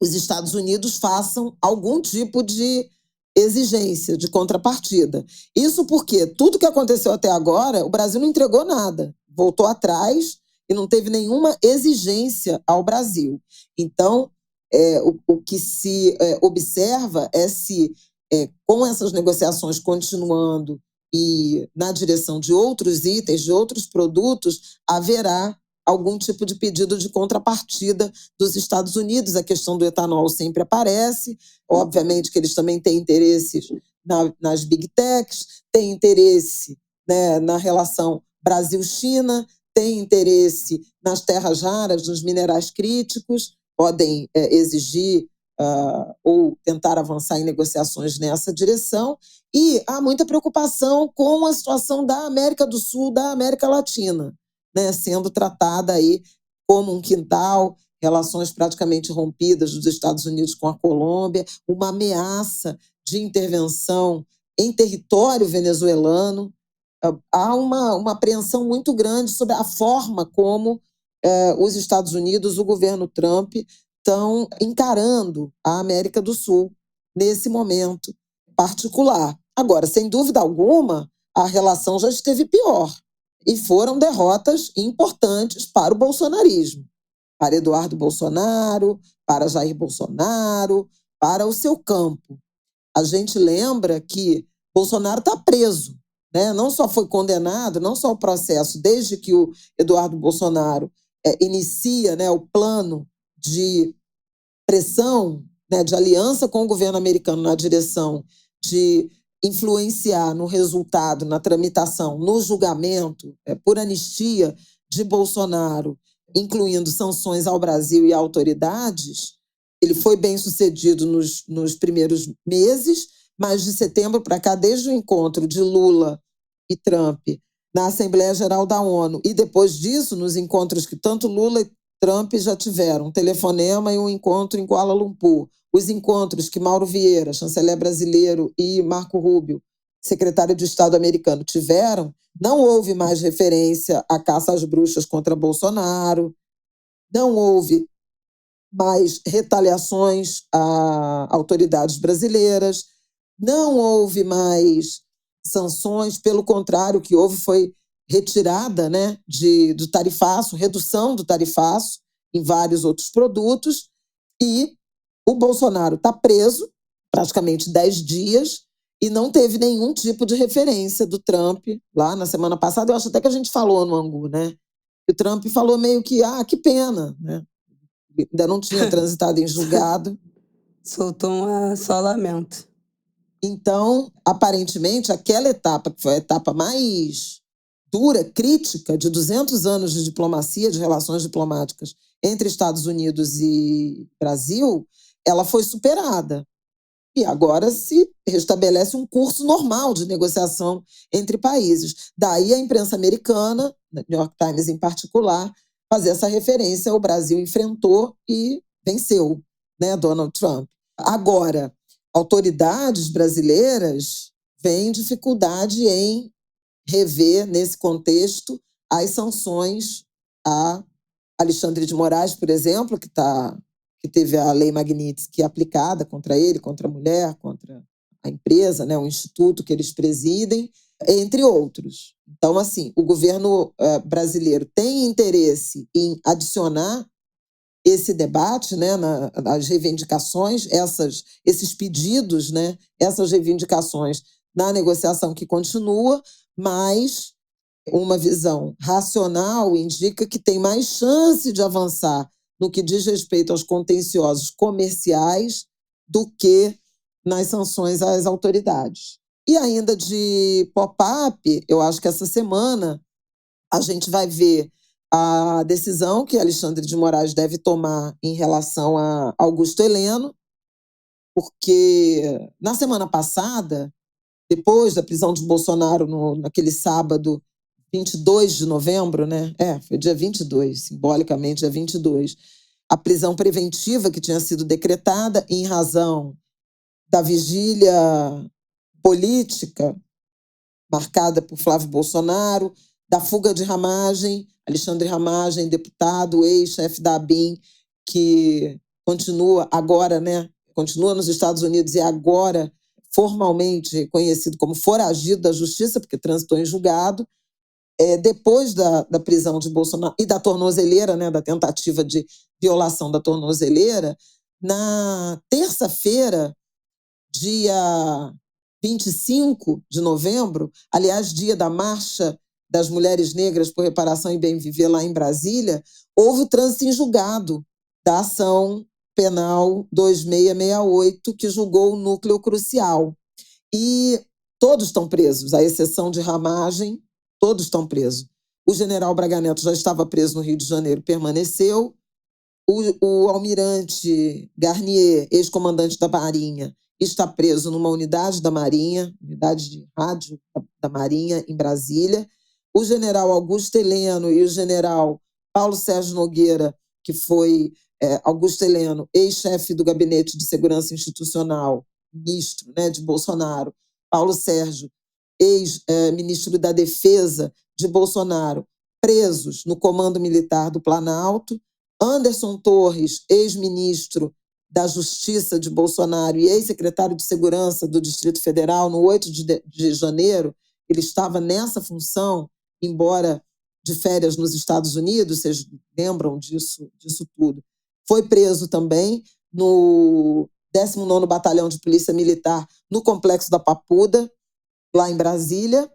os Estados Unidos façam algum tipo de exigência, de contrapartida. Isso porque tudo que aconteceu até agora, o Brasil não entregou nada, voltou atrás e não teve nenhuma exigência ao Brasil. Então, o que se observa é se, com essas negociações continuando e na direção de outros itens, de outros produtos, haverá algum tipo de pedido de contrapartida dos Estados Unidos. A questão do etanol sempre aparece. Obviamente que eles também têm interesses nas big techs, têm interesse, né, na relação Brasil-China, têm interesse nas terras raras, nos minerais críticos, podem exigir ou tentar avançar em negociações nessa direção. E há muita preocupação com a situação da América do Sul, da América Latina, né, sendo tratada aí como um quintal, relações praticamente rompidas dos Estados Unidos com a Colômbia, uma ameaça de intervenção em território venezuelano. Há uma apreensão muito grande sobre a forma como os Estados Unidos, o governo Trump, estão encarando a América do Sul nesse momento particular. Agora, sem dúvida alguma, a relação já esteve pior. E foram derrotas importantes para o bolsonarismo, para Eduardo Bolsonaro, para Jair Bolsonaro, para o seu campo. A gente lembra que Bolsonaro está preso, né? Não só foi condenado, não só o processo, desde que o Eduardo Bolsonaro inicia, né, o plano de pressão, né, de aliança com o governo americano na direção de influenciar no resultado, na tramitação, no julgamento, por anistia de Bolsonaro, incluindo sanções ao Brasil e a autoridades. Ele foi bem sucedido nos primeiros meses, mas de setembro para cá, desde o encontro de Lula e Trump na Assembleia Geral da ONU, e depois disso, nos encontros que tanto Lula e Trump já tiveram, um telefonema e um encontro em Kuala Lumpur, os encontros que Mauro Vieira, chanceler brasileiro, e Marco Rubio, secretário de Estado americano, tiveram, não houve mais referência à caça às bruxas contra Bolsonaro, não houve mais retaliações a autoridades brasileiras, não houve mais sanções, pelo contrário, o que houve foi retirada, né, do tarifaço, redução do tarifaço em vários outros produtos, e o Bolsonaro está preso praticamente 10 dias e não teve nenhum tipo de referência do Trump lá na semana passada. Eu acho até que a gente falou no Angu, né? O Trump falou meio que, que pena, né? Ainda não tinha transitado em julgado. Soltou só lamento. Então, aparentemente, aquela etapa, que foi a etapa mais dura, crítica, de 200 anos de diplomacia, de relações diplomáticas entre Estados Unidos e Brasil, ela foi superada. E agora se restabelece um curso normal de negociação entre países. Daí a imprensa americana, New York Times em particular, fazer essa referência: o Brasil enfrentou e venceu, né, Donald Trump. Agora, autoridades brasileiras veem dificuldade em rever, nesse contexto, as sanções a Alexandre de Moraes, por exemplo, que teve a Lei Magnitsky aplicada contra ele, contra a mulher, contra a empresa, né, o instituto que eles presidem, entre outros. Então, assim, o governo brasileiro tem interesse em adicionar esse debate, né, nas reivindicações, esses pedidos, né, essas reivindicações na negociação que continua, mas uma visão racional indica que tem mais chance de avançar no que diz respeito aos contenciosos comerciais do que nas sanções às autoridades. E ainda de pop-up, eu acho que essa semana a gente vai ver a decisão que Alexandre de Moraes deve tomar em relação a Augusto Heleno, porque na semana passada, depois da prisão de Bolsonaro naquele sábado 22 de novembro, né? Foi dia 22, simbolicamente dia 22. A prisão preventiva que tinha sido decretada em razão da vigília política marcada por Flávio Bolsonaro, da fuga de Ramagem, Alexandre Ramagem, deputado, ex-chefe da ABIN, que continua agora, né? Continua nos Estados Unidos e agora formalmente reconhecido como foragido da justiça, porque transitou em julgado. Depois da prisão de Bolsonaro e da tornozeleira, né, da tentativa de violação da tornozeleira, na terça-feira, dia 25 de novembro, aliás, dia da Marcha das Mulheres Negras por Reparação e Bem Viver lá em Brasília, houve o trânsito em julgado da ação penal 2668, que julgou o núcleo crucial. E todos estão presos, à exceção de Ramagem, todos estão presos. O general Braga Neto já estava preso no Rio de Janeiro, permaneceu. O almirante Garnier, ex-comandante da Marinha, está preso numa unidade da Marinha, unidade de rádio da Marinha, em Brasília. O general Augusto Heleno e o general Paulo Sérgio Nogueira, que foi Augusto Heleno, ex-chefe do Gabinete de Segurança Institucional, ministro, né, de Bolsonaro, Paulo Sérgio, ex-ministro da Defesa de Bolsonaro, presos no Comando Militar do Planalto. Anderson Torres, ex-ministro da Justiça de Bolsonaro e ex-secretário de Segurança do Distrito Federal, no 8 de janeiro, ele estava nessa função, embora de férias nos Estados Unidos, vocês lembram disso tudo. Foi preso também no 19º Batalhão de Polícia Militar, no Complexo da Papuda, lá em Brasília,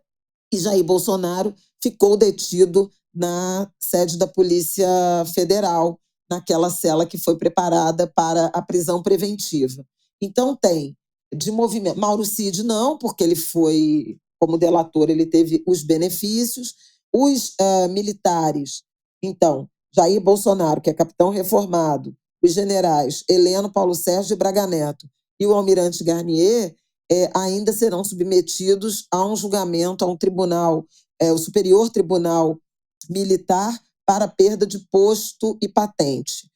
e Jair Bolsonaro ficou detido na sede da Polícia Federal, naquela cela que foi preparada para a prisão preventiva. Então tem de movimento. Mauro Cid não, porque ele foi, como delator, ele teve os benefícios. Os militares, então, Jair Bolsonaro, que é capitão reformado, os generais Heleno, Paulo Sérgio e Braga Neto, e o almirante Garnier, ainda serão submetidos a um julgamento, a um tribunal, o Superior Tribunal Militar, para perda de posto e patente.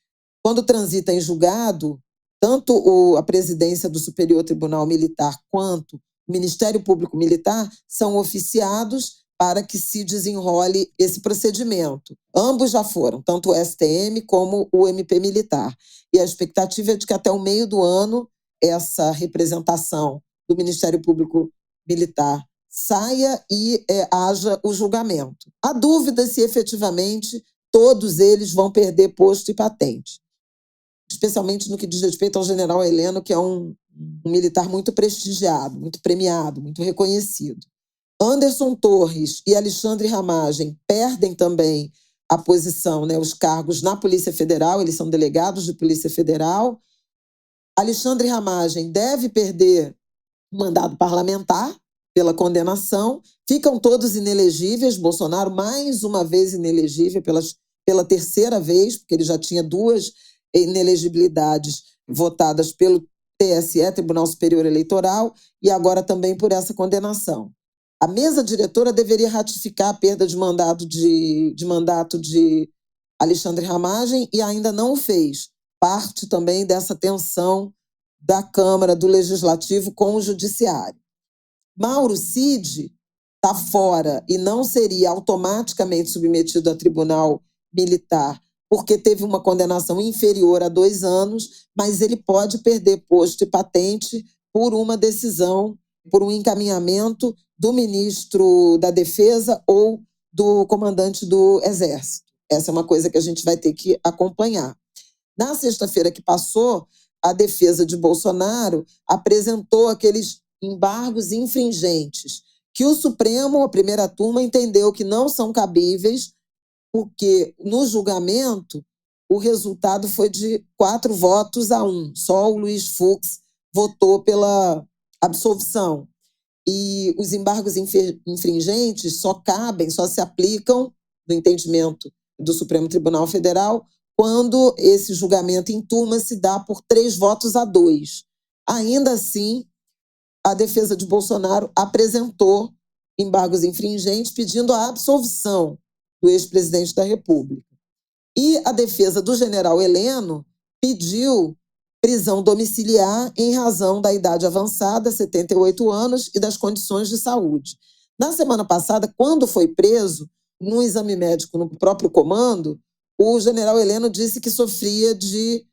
Quando transita em julgado, tanto a presidência do Superior Tribunal Militar quanto o Ministério Público Militar são oficiados para que se desenrole esse procedimento. Ambos já foram, tanto o STM como o MP Militar. E a expectativa é de que até o meio do ano essa representação do Ministério Público Militar saia e haja o julgamento. Há dúvida se efetivamente todos eles vão perder posto e patente, especialmente no que diz respeito ao general Heleno, que é um militar muito prestigiado, muito premiado, muito reconhecido. Anderson Torres e Alexandre Ramagem perdem também a posição, né, os cargos na Polícia Federal, eles são delegados de Polícia Federal. Alexandre Ramagem deve perder o mandado parlamentar pela condenação, ficam todos inelegíveis, Bolsonaro mais uma vez inelegível pela terceira vez, porque ele já tinha 2 inelegibilidades votadas pelo TSE, Tribunal Superior Eleitoral, e agora também por essa condenação. A mesa diretora deveria ratificar a perda de mandato de Alexandre Ramagem e ainda não o fez. Parte também dessa tensão da Câmara, do Legislativo com o Judiciário. Mauro Cid está fora e não seria automaticamente submetido a tribunal militar porque teve uma condenação inferior a 2 anos, mas ele pode perder posto e patente por uma decisão, por um encaminhamento do ministro da Defesa ou do comandante do Exército. Essa é uma coisa que a gente vai ter que acompanhar. Na sexta-feira que passou, a defesa de Bolsonaro apresentou aqueles embargos infringentes, que o Supremo, a primeira turma, entendeu que não são cabíveis, porque no julgamento o resultado foi de 4 votos a 1. Só o Luiz Fux votou pela absolvição. E os embargos infringentes só se aplicam, no entendimento do Supremo Tribunal Federal, quando esse julgamento em turma se dá por 3 votos a 2. Ainda assim, a defesa de Bolsonaro apresentou embargos infringentes, pedindo a absolvição do ex-presidente da República. E a defesa do general Heleno pediu prisão domiciliar em razão da idade avançada, 78 anos, e das condições de saúde. Na semana passada, quando foi preso, num exame médico no próprio comando, o general Heleno disse que sofria de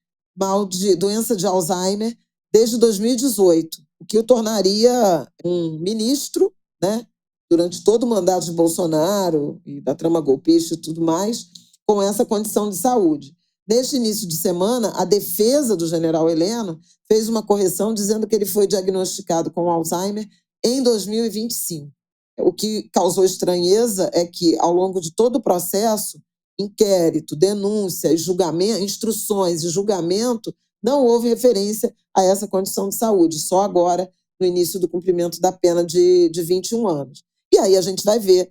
doença de Alzheimer desde 2018, o que o tornaria um ministro, né, durante todo o mandato de Bolsonaro e da trama golpista e tudo mais, com essa condição de saúde. Neste início de semana, a defesa do general Heleno fez uma correção dizendo que ele foi diagnosticado com Alzheimer em 2025. O que causou estranheza é que, ao longo de todo o processo, inquérito, denúncia, julgamento, instruções e julgamento, não houve referência a essa condição de saúde, só agora, no início do cumprimento da pena de 21 anos. E aí a gente vai ver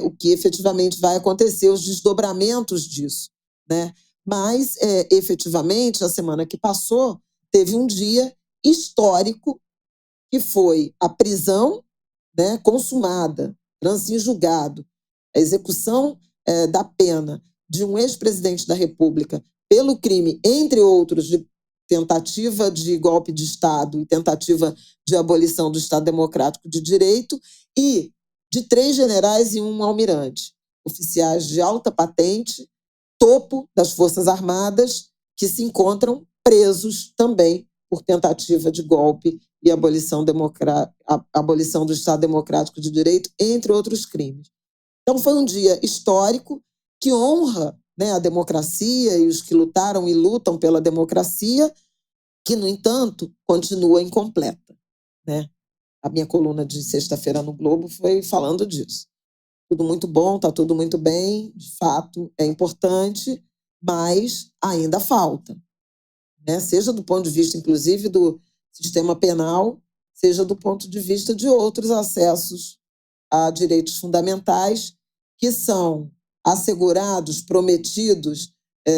o que efetivamente vai acontecer, os desdobramentos disso, né? Mas, efetivamente, a semana que passou, teve um dia histórico, que foi a prisão, né, consumada, trânsito em julgado, a execução da pena de um ex-presidente da República pelo crime, entre outros, de tentativa de golpe de Estado e tentativa de abolição do Estado Democrático de Direito, e de 3 generais e um almirante, oficiais de alta patente, topo das Forças Armadas, que se encontram presos também por tentativa de golpe e abolição do Estado Democrático de Direito, entre outros crimes. Então foi um dia histórico que honra, né, a democracia e os que lutaram e lutam pela democracia, que, no entanto, continua incompleta, né? A minha coluna de sexta-feira no Globo foi falando disso. Tudo muito bom, está tudo muito bem, de fato é importante, mas ainda falta, né? Seja do ponto de vista, inclusive, do sistema penal, seja do ponto de vista de outros acessos a direitos fundamentais que são assegurados, prometidos,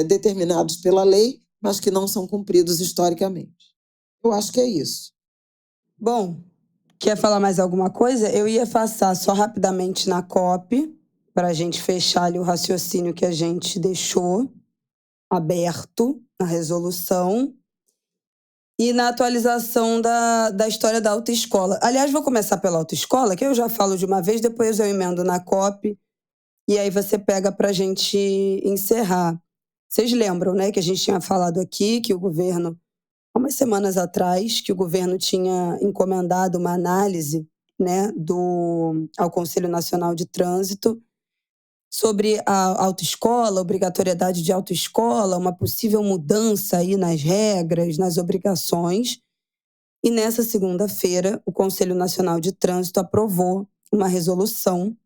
determinados pela lei, mas que não são cumpridos historicamente. Eu acho que é isso. Bom, quer falar mais alguma coisa? Eu ia passar só rapidamente na COP, para a gente fechar ali o raciocínio que a gente deixou aberto na resolução, e na atualização da história da autoescola. Aliás, vou começar pela autoescola, que eu já falo de uma vez, depois eu emendo na COP, e aí você pega para a gente encerrar. Vocês lembram, né, que a gente tinha falado aqui que o governo, há umas semanas atrás, que o governo tinha encomendado uma análise, né, ao Conselho Nacional de Trânsito sobre a autoescola, obrigatoriedade de autoescola, uma possível mudança aí nas regras, nas obrigações. E nessa segunda-feira, o Conselho Nacional de Trânsito aprovou uma resolução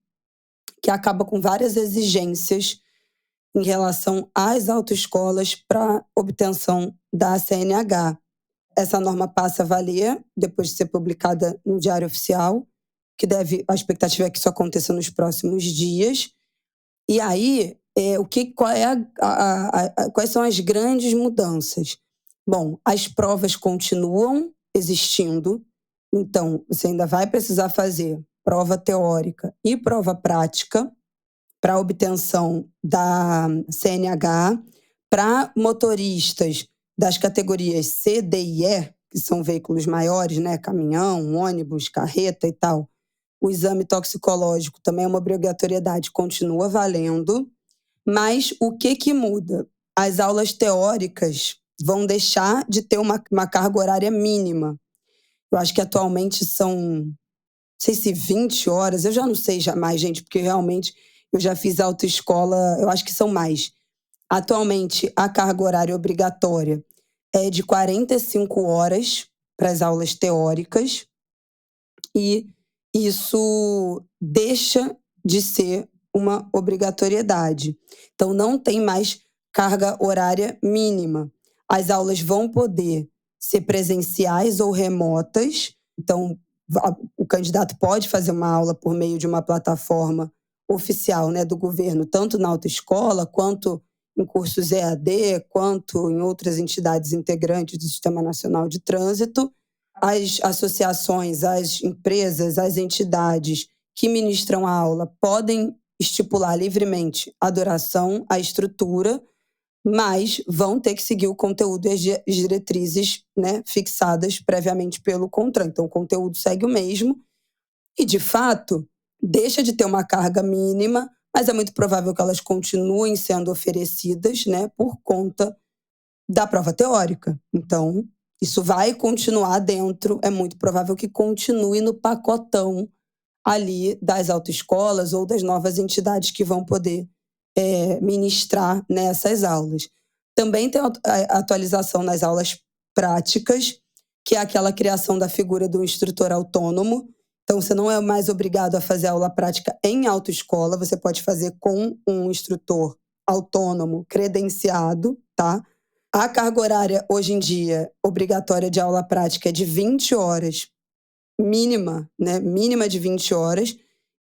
que acaba com várias exigências em relação às autoescolas para obtenção da CNH. Essa norma passa a valer depois de ser publicada no Diário Oficial, a expectativa é que isso aconteça nos próximos dias. E aí, quais são as grandes mudanças? Bom, as provas continuam existindo, então você ainda vai precisar fazer prova teórica e prova prática para a obtenção da CNH, para motoristas das categorias C, D e E, que são veículos maiores, né, caminhão, ônibus, carreta e tal. O exame toxicológico também é uma obrigatoriedade, continua valendo, mas o que muda? As aulas teóricas vão deixar de ter uma carga horária mínima. Eu acho que atualmente são, não sei se 20 horas, eu já não sei mais, gente, porque realmente eu já fiz autoescola, eu acho que são mais. Atualmente, a carga horária obrigatória é de 45 horas para as aulas teóricas, e isso deixa de ser uma obrigatoriedade. Então, não tem mais carga horária mínima. As aulas vão poder ser presenciais ou remotas. Então, o candidato pode fazer uma aula por meio de uma plataforma oficial, né, do governo, tanto na autoescola, quanto em cursos EAD, quanto em outras entidades integrantes do Sistema Nacional de Trânsito. As associações, as empresas, as entidades que ministram a aula podem estipular livremente a duração, a estrutura, mas vão ter que seguir o conteúdo e as diretrizes, né, fixadas previamente pelo CONTRAN. Então, o conteúdo segue o mesmo e, de fato, deixa de ter uma carga mínima, mas é muito provável que elas continuem sendo oferecidas, né, por conta da prova teórica. Então, isso vai continuar dentro, é muito provável que continue no pacotão ali das autoescolas ou das novas entidades que vão poder ministrar nessas aulas. Também tem a atualização nas aulas práticas, que é aquela criação da figura do instrutor autônomo. Então, você não é mais obrigado a fazer aula prática em autoescola, você pode fazer com um instrutor autônomo credenciado, tá? A carga horária, hoje em dia, obrigatória de aula prática é de 20 horas, mínima, né? Mínima de 20 horas,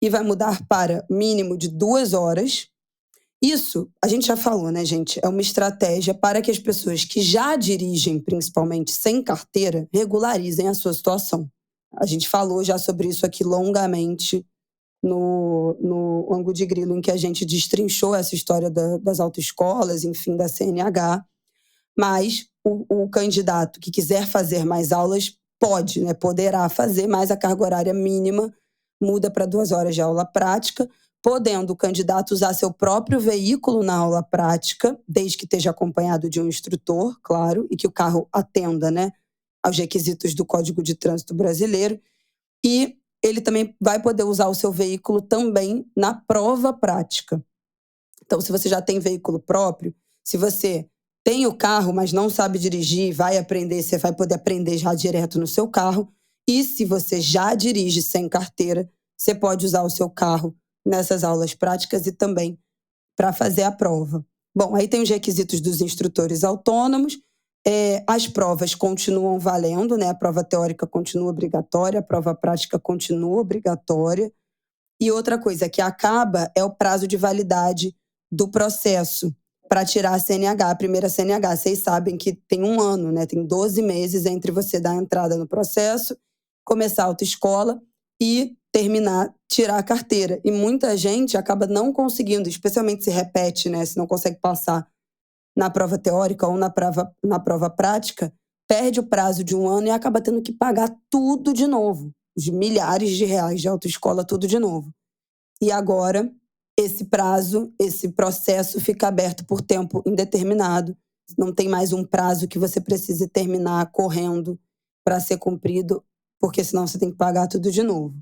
e vai mudar para mínimo de 2 horas. Isso, a gente já falou, né, gente? É uma estratégia para que as pessoas que já dirigem, principalmente sem carteira, regularizem a sua situação. A gente falou já sobre isso aqui longamente no Ângulo de Grilo, em que a gente destrinchou essa história das autoescolas, enfim, da CNH. Mas o candidato que quiser fazer mais aulas pode, né, poderá fazer, mas a carga horária mínima muda para 2 horas de aula prática, podendo o candidato usar seu próprio veículo na aula prática, desde que esteja acompanhado de um instrutor, claro, e que o carro atenda, né, aos requisitos do Código de Trânsito Brasileiro. E ele também vai poder usar o seu veículo também na prova prática. Então, se você já tem veículo próprio, se você tem o carro, mas não sabe dirigir, vai aprender, você vai poder aprender já direto no seu carro. E se você já dirige sem carteira, você pode usar o seu carro nessas aulas práticas e também para fazer a prova. Bom, aí tem os requisitos dos instrutores autônomos. As provas continuam valendo, né? A prova teórica continua obrigatória, a prova prática continua obrigatória. E outra coisa que acaba é o prazo de validade do processo para tirar a CNH, a primeira CNH. Vocês sabem que tem 1 ano, né? Tem 12 meses entre você dar a entrada no processo, começar a autoescola e terminar, tirar a carteira. E muita gente acaba não conseguindo, especialmente se repete, né? Se não consegue passar na prova teórica ou na prova prática, perde o prazo de 1 ano e acaba tendo que pagar tudo de novo. Os milhares de reais de autoescola, tudo de novo. E agora, esse prazo, esse processo fica aberto por tempo indeterminado. Não tem mais um prazo que você precise terminar correndo para ser cumprido, porque senão você tem que pagar tudo de novo.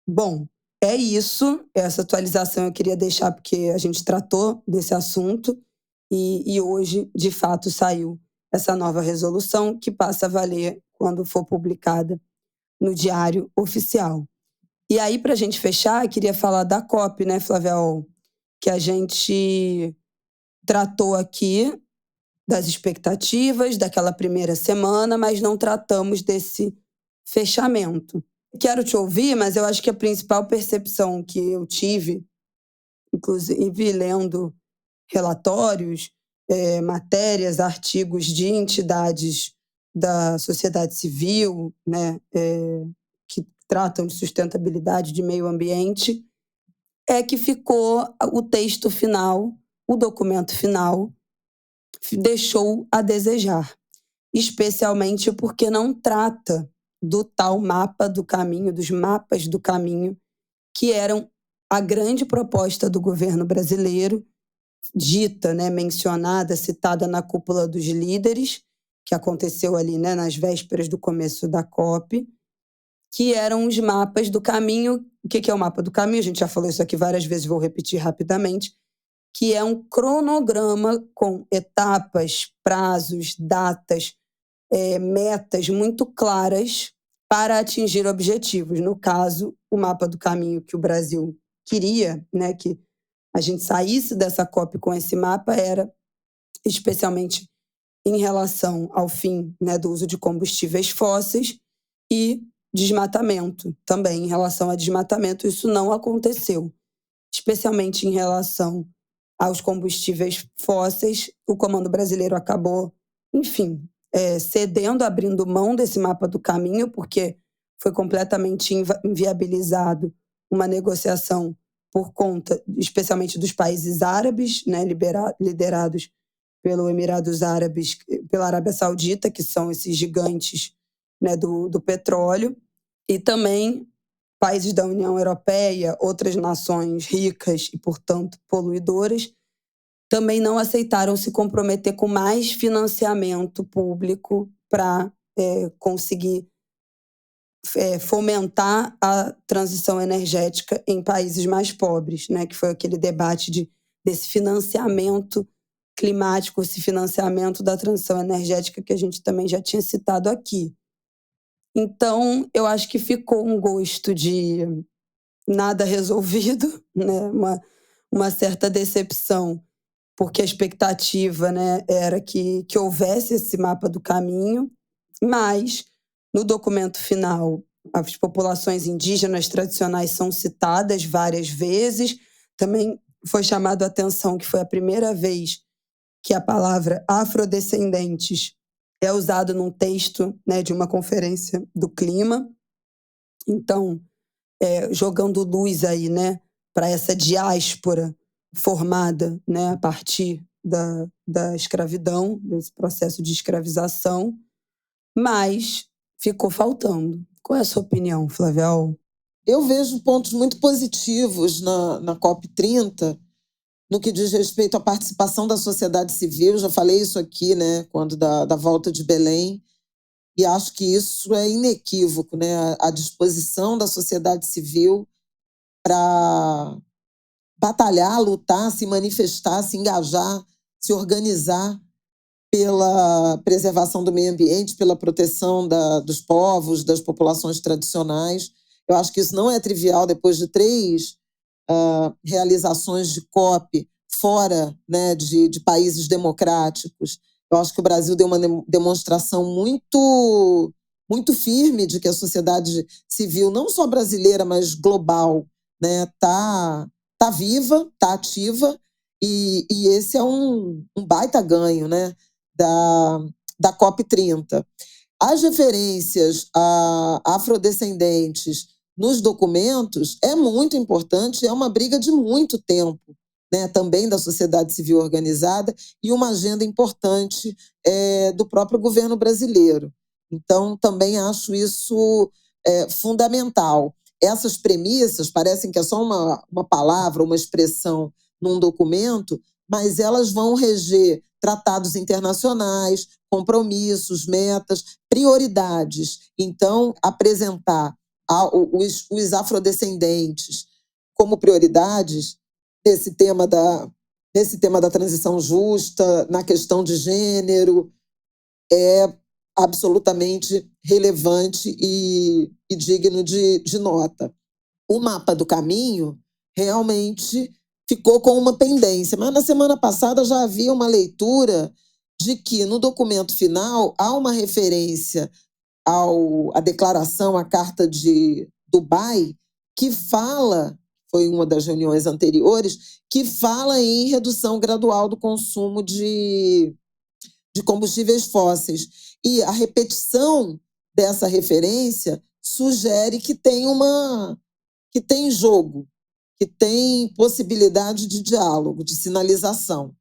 Bom, é isso. Essa atualização eu queria deixar porque a gente tratou desse assunto e hoje, de fato, saiu essa nova resolução que passa a valer quando for publicada no Diário Oficial. E aí, para a gente fechar, eu queria falar da COP, né, Flávia Ol, que a gente tratou aqui das expectativas daquela primeira semana, mas não tratamos desse fechamento. Quero te ouvir, mas eu acho que a principal percepção que eu tive, inclusive lendo relatórios, matérias, artigos de entidades da sociedade civil, né, que tratam de sustentabilidade, de meio ambiente, é que ficou o texto final, o documento final, deixou a desejar, especialmente porque não trata do tal mapa do caminho, dos mapas do caminho, que eram a grande proposta do governo brasileiro, dita, né, mencionada, citada na cúpula dos líderes, que aconteceu ali, né, nas vésperas do começo da COP, que eram os mapas do caminho. O que é o mapa do caminho? A gente já falou isso aqui várias vezes, vou repetir rapidamente, que é um cronograma com etapas, prazos, datas, metas muito claras para atingir objetivos. No caso, o mapa do caminho que o Brasil queria, né, que a gente saísse dessa COP com esse mapa, era especialmente em relação ao fim, né, do uso de combustíveis fósseis e desmatamento. Também em relação a desmatamento, isso não aconteceu. Especialmente em relação aos combustíveis fósseis, o Comando Brasileiro acabou, enfim, cedendo, abrindo mão desse mapa do caminho, porque foi completamente inviabilizado uma negociação por conta, especialmente dos países árabes, né, liderados pelo Emirados Árabes, pela Arábia Saudita, que são esses gigantes, né, do petróleo, e também países da União Europeia, outras nações ricas e, portanto, poluidoras, também não aceitaram se comprometer com mais financiamento público para conseguir fomentar a transição energética em países mais pobres, né? Que foi aquele debate desse financiamento climático, esse financiamento da transição energética que a gente também já tinha citado aqui. Então, eu acho que ficou um gosto de nada resolvido, né? Uma certa decepção, porque a expectativa, né, era que houvesse esse mapa do caminho, mas no documento final as populações indígenas tradicionais são citadas várias vezes. Também foi chamado a atenção que foi a primeira vez que a palavra afrodescendentes é usada num texto, né, de uma conferência do clima. Então, jogando luz aí, né, para essa diáspora formada, né, a partir da escravidão, desse processo de escravização, mas ficou faltando. Qual é a sua opinião, Flavial? Eu vejo pontos muito positivos na COP30, no que diz respeito à participação da sociedade civil. Já falei isso aqui, né, quando da volta de Belém, e acho que isso é inequívoco, né, a disposição da sociedade civil para batalhar, lutar, se manifestar, se engajar, se organizar pela preservação do meio ambiente, pela proteção dos povos, das populações tradicionais. Eu acho que isso não é trivial depois de 3 realizações de COP fora, né, de países democráticos. Eu acho que o Brasil deu uma demonstração muito, muito firme de que a sociedade civil, não só brasileira, mas global, né, tá viva, tá ativa, e esse é um baita ganho, né, da COP30. As referências a afrodescendentes nos documentos é muito importante, é uma briga de muito tempo, né, também da sociedade civil organizada, e uma agenda importante do próprio governo brasileiro. Então, também acho isso fundamental. Essas premissas parecem que é só uma palavra, uma expressão num documento, mas elas vão reger tratados internacionais, compromissos, metas, prioridades. Então, apresentar os afrodescendentes como prioridades nesse tema da transição justa, na questão de gênero, é absolutamente relevante e digno de nota. O mapa do caminho realmente ficou com uma pendência, mas na semana passada já havia uma leitura de que no documento final há uma referência à declaração, à Carta de Dubai, que fala, foi uma das reuniões anteriores, que fala em redução gradual do consumo de combustíveis fósseis. E a repetição dessa referência sugere que tem jogo, que tem possibilidade de diálogo, de sinalização.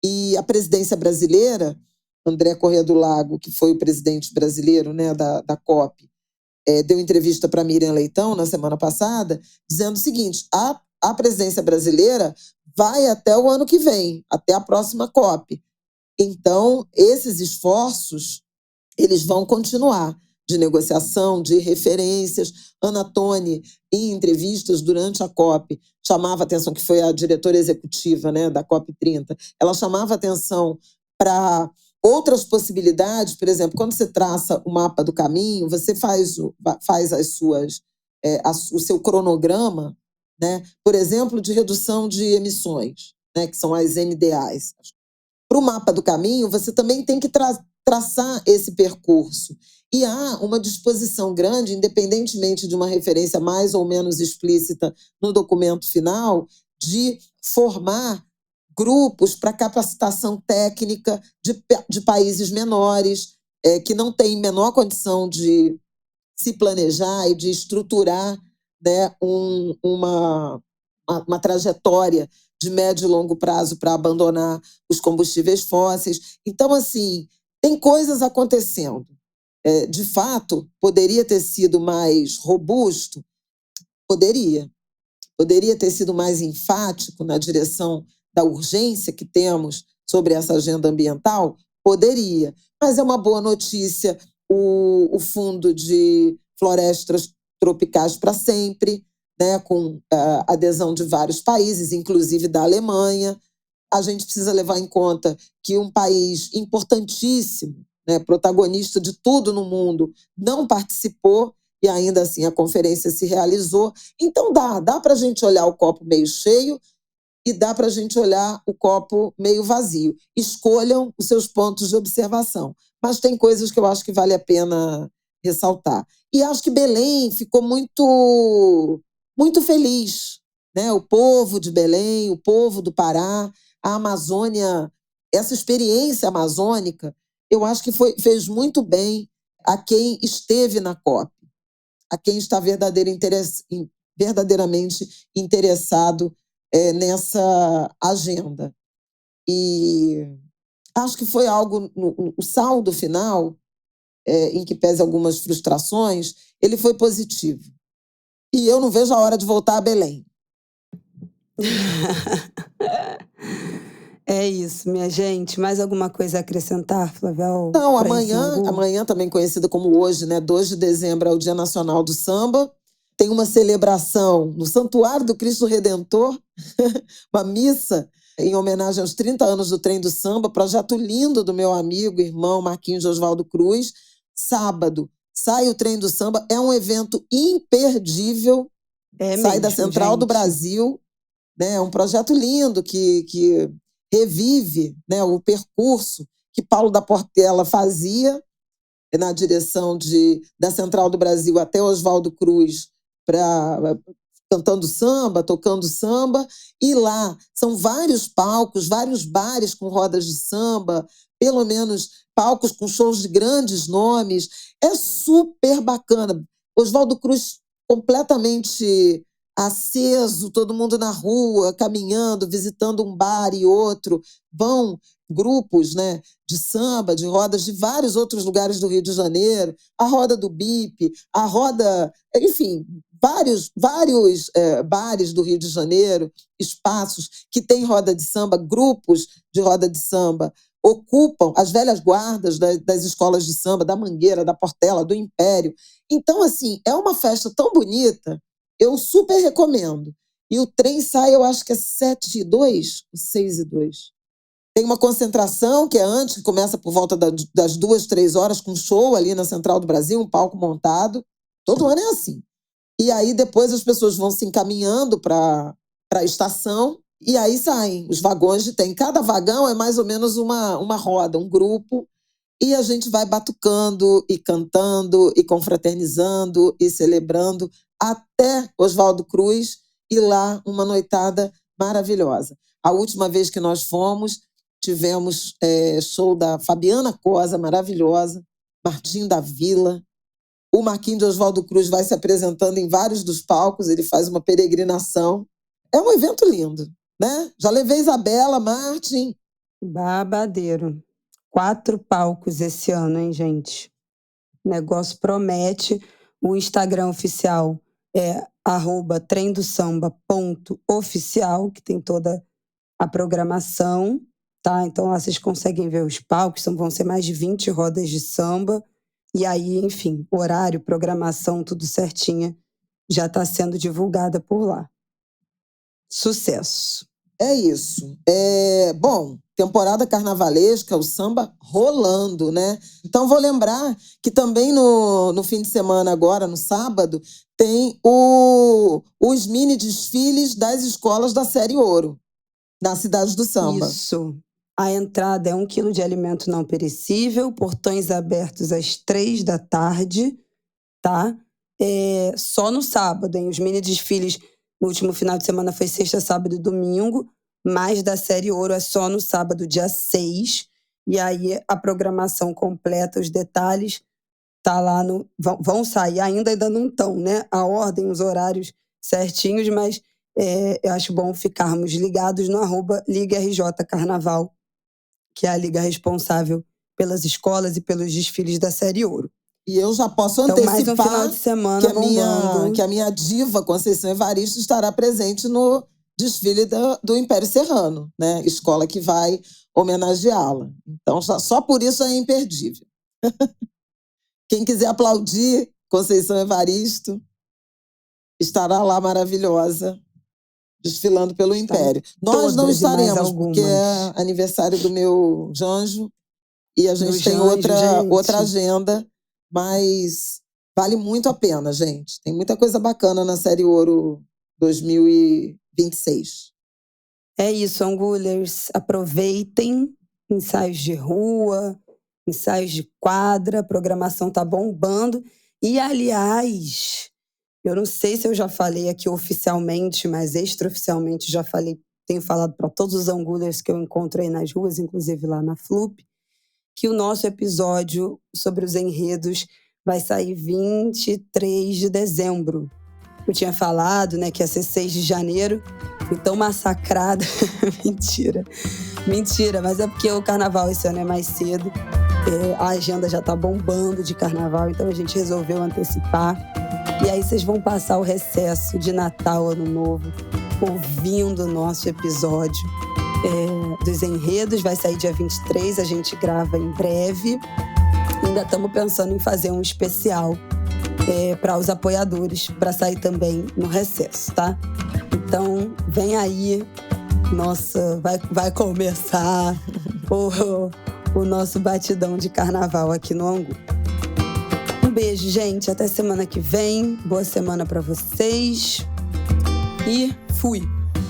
E a presidência brasileira, André Corrêa do Lago, que foi o presidente brasileiro, né, da COP, deu entrevista para Miriam Leitão na semana passada, dizendo o seguinte: a presidência brasileira vai até o ano que vem, até a próxima COP. Então, esses esforços, eles vão continuar, de negociação, de referências. Ana Toni, em entrevistas durante a COP, chamava atenção, que foi a diretora executiva, né, da COP30, ela chamava atenção para outras possibilidades. Por exemplo, quando você traça o mapa do caminho, você faz o seu cronograma, né, por exemplo, de redução de emissões, né, que são as NDAs. Para o mapa do caminho, você também tem que traçar esse percurso. E há uma disposição grande, independentemente de uma referência mais ou menos explícita no documento final, de formar grupos para capacitação técnica de países menores, que não têm menor condição de se planejar e de estruturar né, uma trajetória de médio e longo prazo para abandonar os combustíveis fósseis. Então, assim, tem coisas acontecendo. De fato, poderia ter sido mais robusto? Poderia. Poderia ter sido mais enfático na direção da urgência que temos sobre essa agenda ambiental? Poderia. Mas é uma boa notícia o Fundo de Florestas Tropicais para Sempre, né, com a adesão de vários países, inclusive da Alemanha. A gente precisa levar em conta que um país importantíssimo, né, protagonista de tudo no mundo, não participou e ainda assim a conferência se realizou. Então dá para a gente olhar o copo meio cheio e dá para a gente olhar o copo meio vazio. Escolham os seus pontos de observação. Mas tem coisas que eu acho que vale a pena ressaltar. E acho que Belém ficou muito, muito feliz, né? O povo de Belém, o povo do Pará, a Amazônia, essa experiência amazônica, eu acho que fez muito bem a quem esteve na COP, a quem está verdadeiramente interessado nessa agenda. E acho que foi algo, o saldo final, em que pese algumas frustrações, ele foi positivo. E eu não vejo a hora de voltar a Belém. É isso, minha gente. Mais alguma coisa a acrescentar, Flavel? Não, amanhã também conhecida como hoje, né? 2 de dezembro é o Dia Nacional do Samba. Tem uma celebração no Santuário do Cristo Redentor, uma missa em homenagem aos 30 anos do Trem do Samba, projeto lindo do meu amigo, irmão Marquinhos de Oswaldo Cruz. Sábado, sai o Trem do Samba, é um evento imperdível, sai da Central do Brasil, né? É um projeto lindo que revive, né, o percurso que Paulo da Portela fazia na direção da Central do Brasil até Oswaldo Cruz, cantando samba, tocando samba, e lá são vários palcos, vários bares com rodas de samba, pelo menos palcos com shows de grandes nomes. É super bacana. Oswaldo Cruz completamente aceso, todo mundo na rua, caminhando, visitando um bar e outro. Vão grupos, né, de samba, de rodas de vários outros lugares do Rio de Janeiro, a roda do BIP, a roda, enfim, vários bares do Rio de Janeiro, espaços que têm roda de samba, grupos de roda de samba, ocupam as velhas guardas das escolas de samba, da Mangueira, da Portela, do Império. Então, assim, é uma festa tão bonita, eu super recomendo. E o trem sai, eu acho que é 7h02 ou 6h02. Tem uma concentração que é antes, que começa por volta das 2, 3 horas, com show ali na Central do Brasil, um palco montado. Todo ano é assim. E aí depois as pessoas vão se encaminhando para a estação e aí saem os vagões de trem. Cada vagão é mais ou menos uma roda, um grupo, e a gente vai batucando e cantando e confraternizando e celebrando até Oswaldo Cruz, e lá uma noitada maravilhosa. A última vez que nós fomos, tivemos show da Fabiana Cosa, maravilhosa, Martim da Vila. O Marquinhos de Oswaldo Cruz vai se apresentando em vários dos palcos, ele faz uma peregrinação. É um evento lindo, né? Já levei Isabela, Martin. Babadeiro. 4 palcos esse ano, hein, gente? O negócio promete. O Instagram oficial é @tremdosamba.oficial, que tem toda a programação, tá? Então lá vocês conseguem ver os palcos, vão ser mais de 20 rodas de samba. E aí, enfim, horário, programação, tudo certinha, já está sendo divulgada por lá. Sucesso. É isso. Bom, temporada carnavalesca, o samba rolando, né? Então vou lembrar que também no fim de semana agora, no sábado, tem os mini desfiles das escolas da Série Ouro, na Cidade do Samba. Isso. A entrada é 1 quilo de alimento não perecível, portões abertos às 3 da tarde, tá? Só no sábado, hein? Os mini desfiles no último final de semana foi sexta, sábado e domingo, mas da Série Ouro é só no sábado, dia 6. E aí a programação completa, os detalhes, tá lá no... Vão sair, ainda não estão, né? A ordem, os horários certinhos, mas eu acho bom ficarmos ligados no @Liga RJ Carnaval, que é a liga responsável pelas escolas e pelos desfiles da Série Ouro. E eu já posso Então, mais um antecipar final de semana que a minha diva Conceição Evaristo estará presente no desfile do Império Serrano, né? Escola que vai homenageá-la. Então, só por isso é imperdível. Quem quiser aplaudir Conceição Evaristo estará lá maravilhosa, desfilando pelo Império. Nós não estaremos, porque é aniversário do meu Janjo e a gente tem outra agenda, mas vale muito a pena, gente. Tem muita coisa bacana na Série Ouro 2026. É isso, Angulers. Aproveitem ensaios de rua, ensaios de quadra, a programação tá bombando. E, aliás, eu não sei se eu já falei aqui oficialmente, mas extraoficialmente já falei, tenho falado para todos os Angulers que eu encontro aí nas ruas, inclusive lá na Flup, que o nosso episódio sobre os enredos vai sair 23 de dezembro. Eu tinha falado, né, que ia ser 6 de janeiro. Fui tão massacrada. Mentira, mas é porque o carnaval esse ano é mais cedo. A agenda já tá bombando de carnaval, então a gente resolveu antecipar. E aí vocês vão passar o recesso de Natal, Ano Novo, ouvindo o nosso episódio dos enredos. Vai sair dia 23, a gente grava em breve. Ainda estamos pensando em fazer um especial para os apoiadores, para sair também no recesso, tá? Então, vem aí. Nossa, vai começar o nosso batidão de carnaval aqui no Angu. Um beijo, gente. Até semana que vem. Boa semana para vocês. E fui.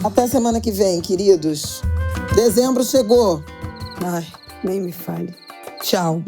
Até semana que vem, queridos. Dezembro chegou. Ai, nem me fale. Tchau.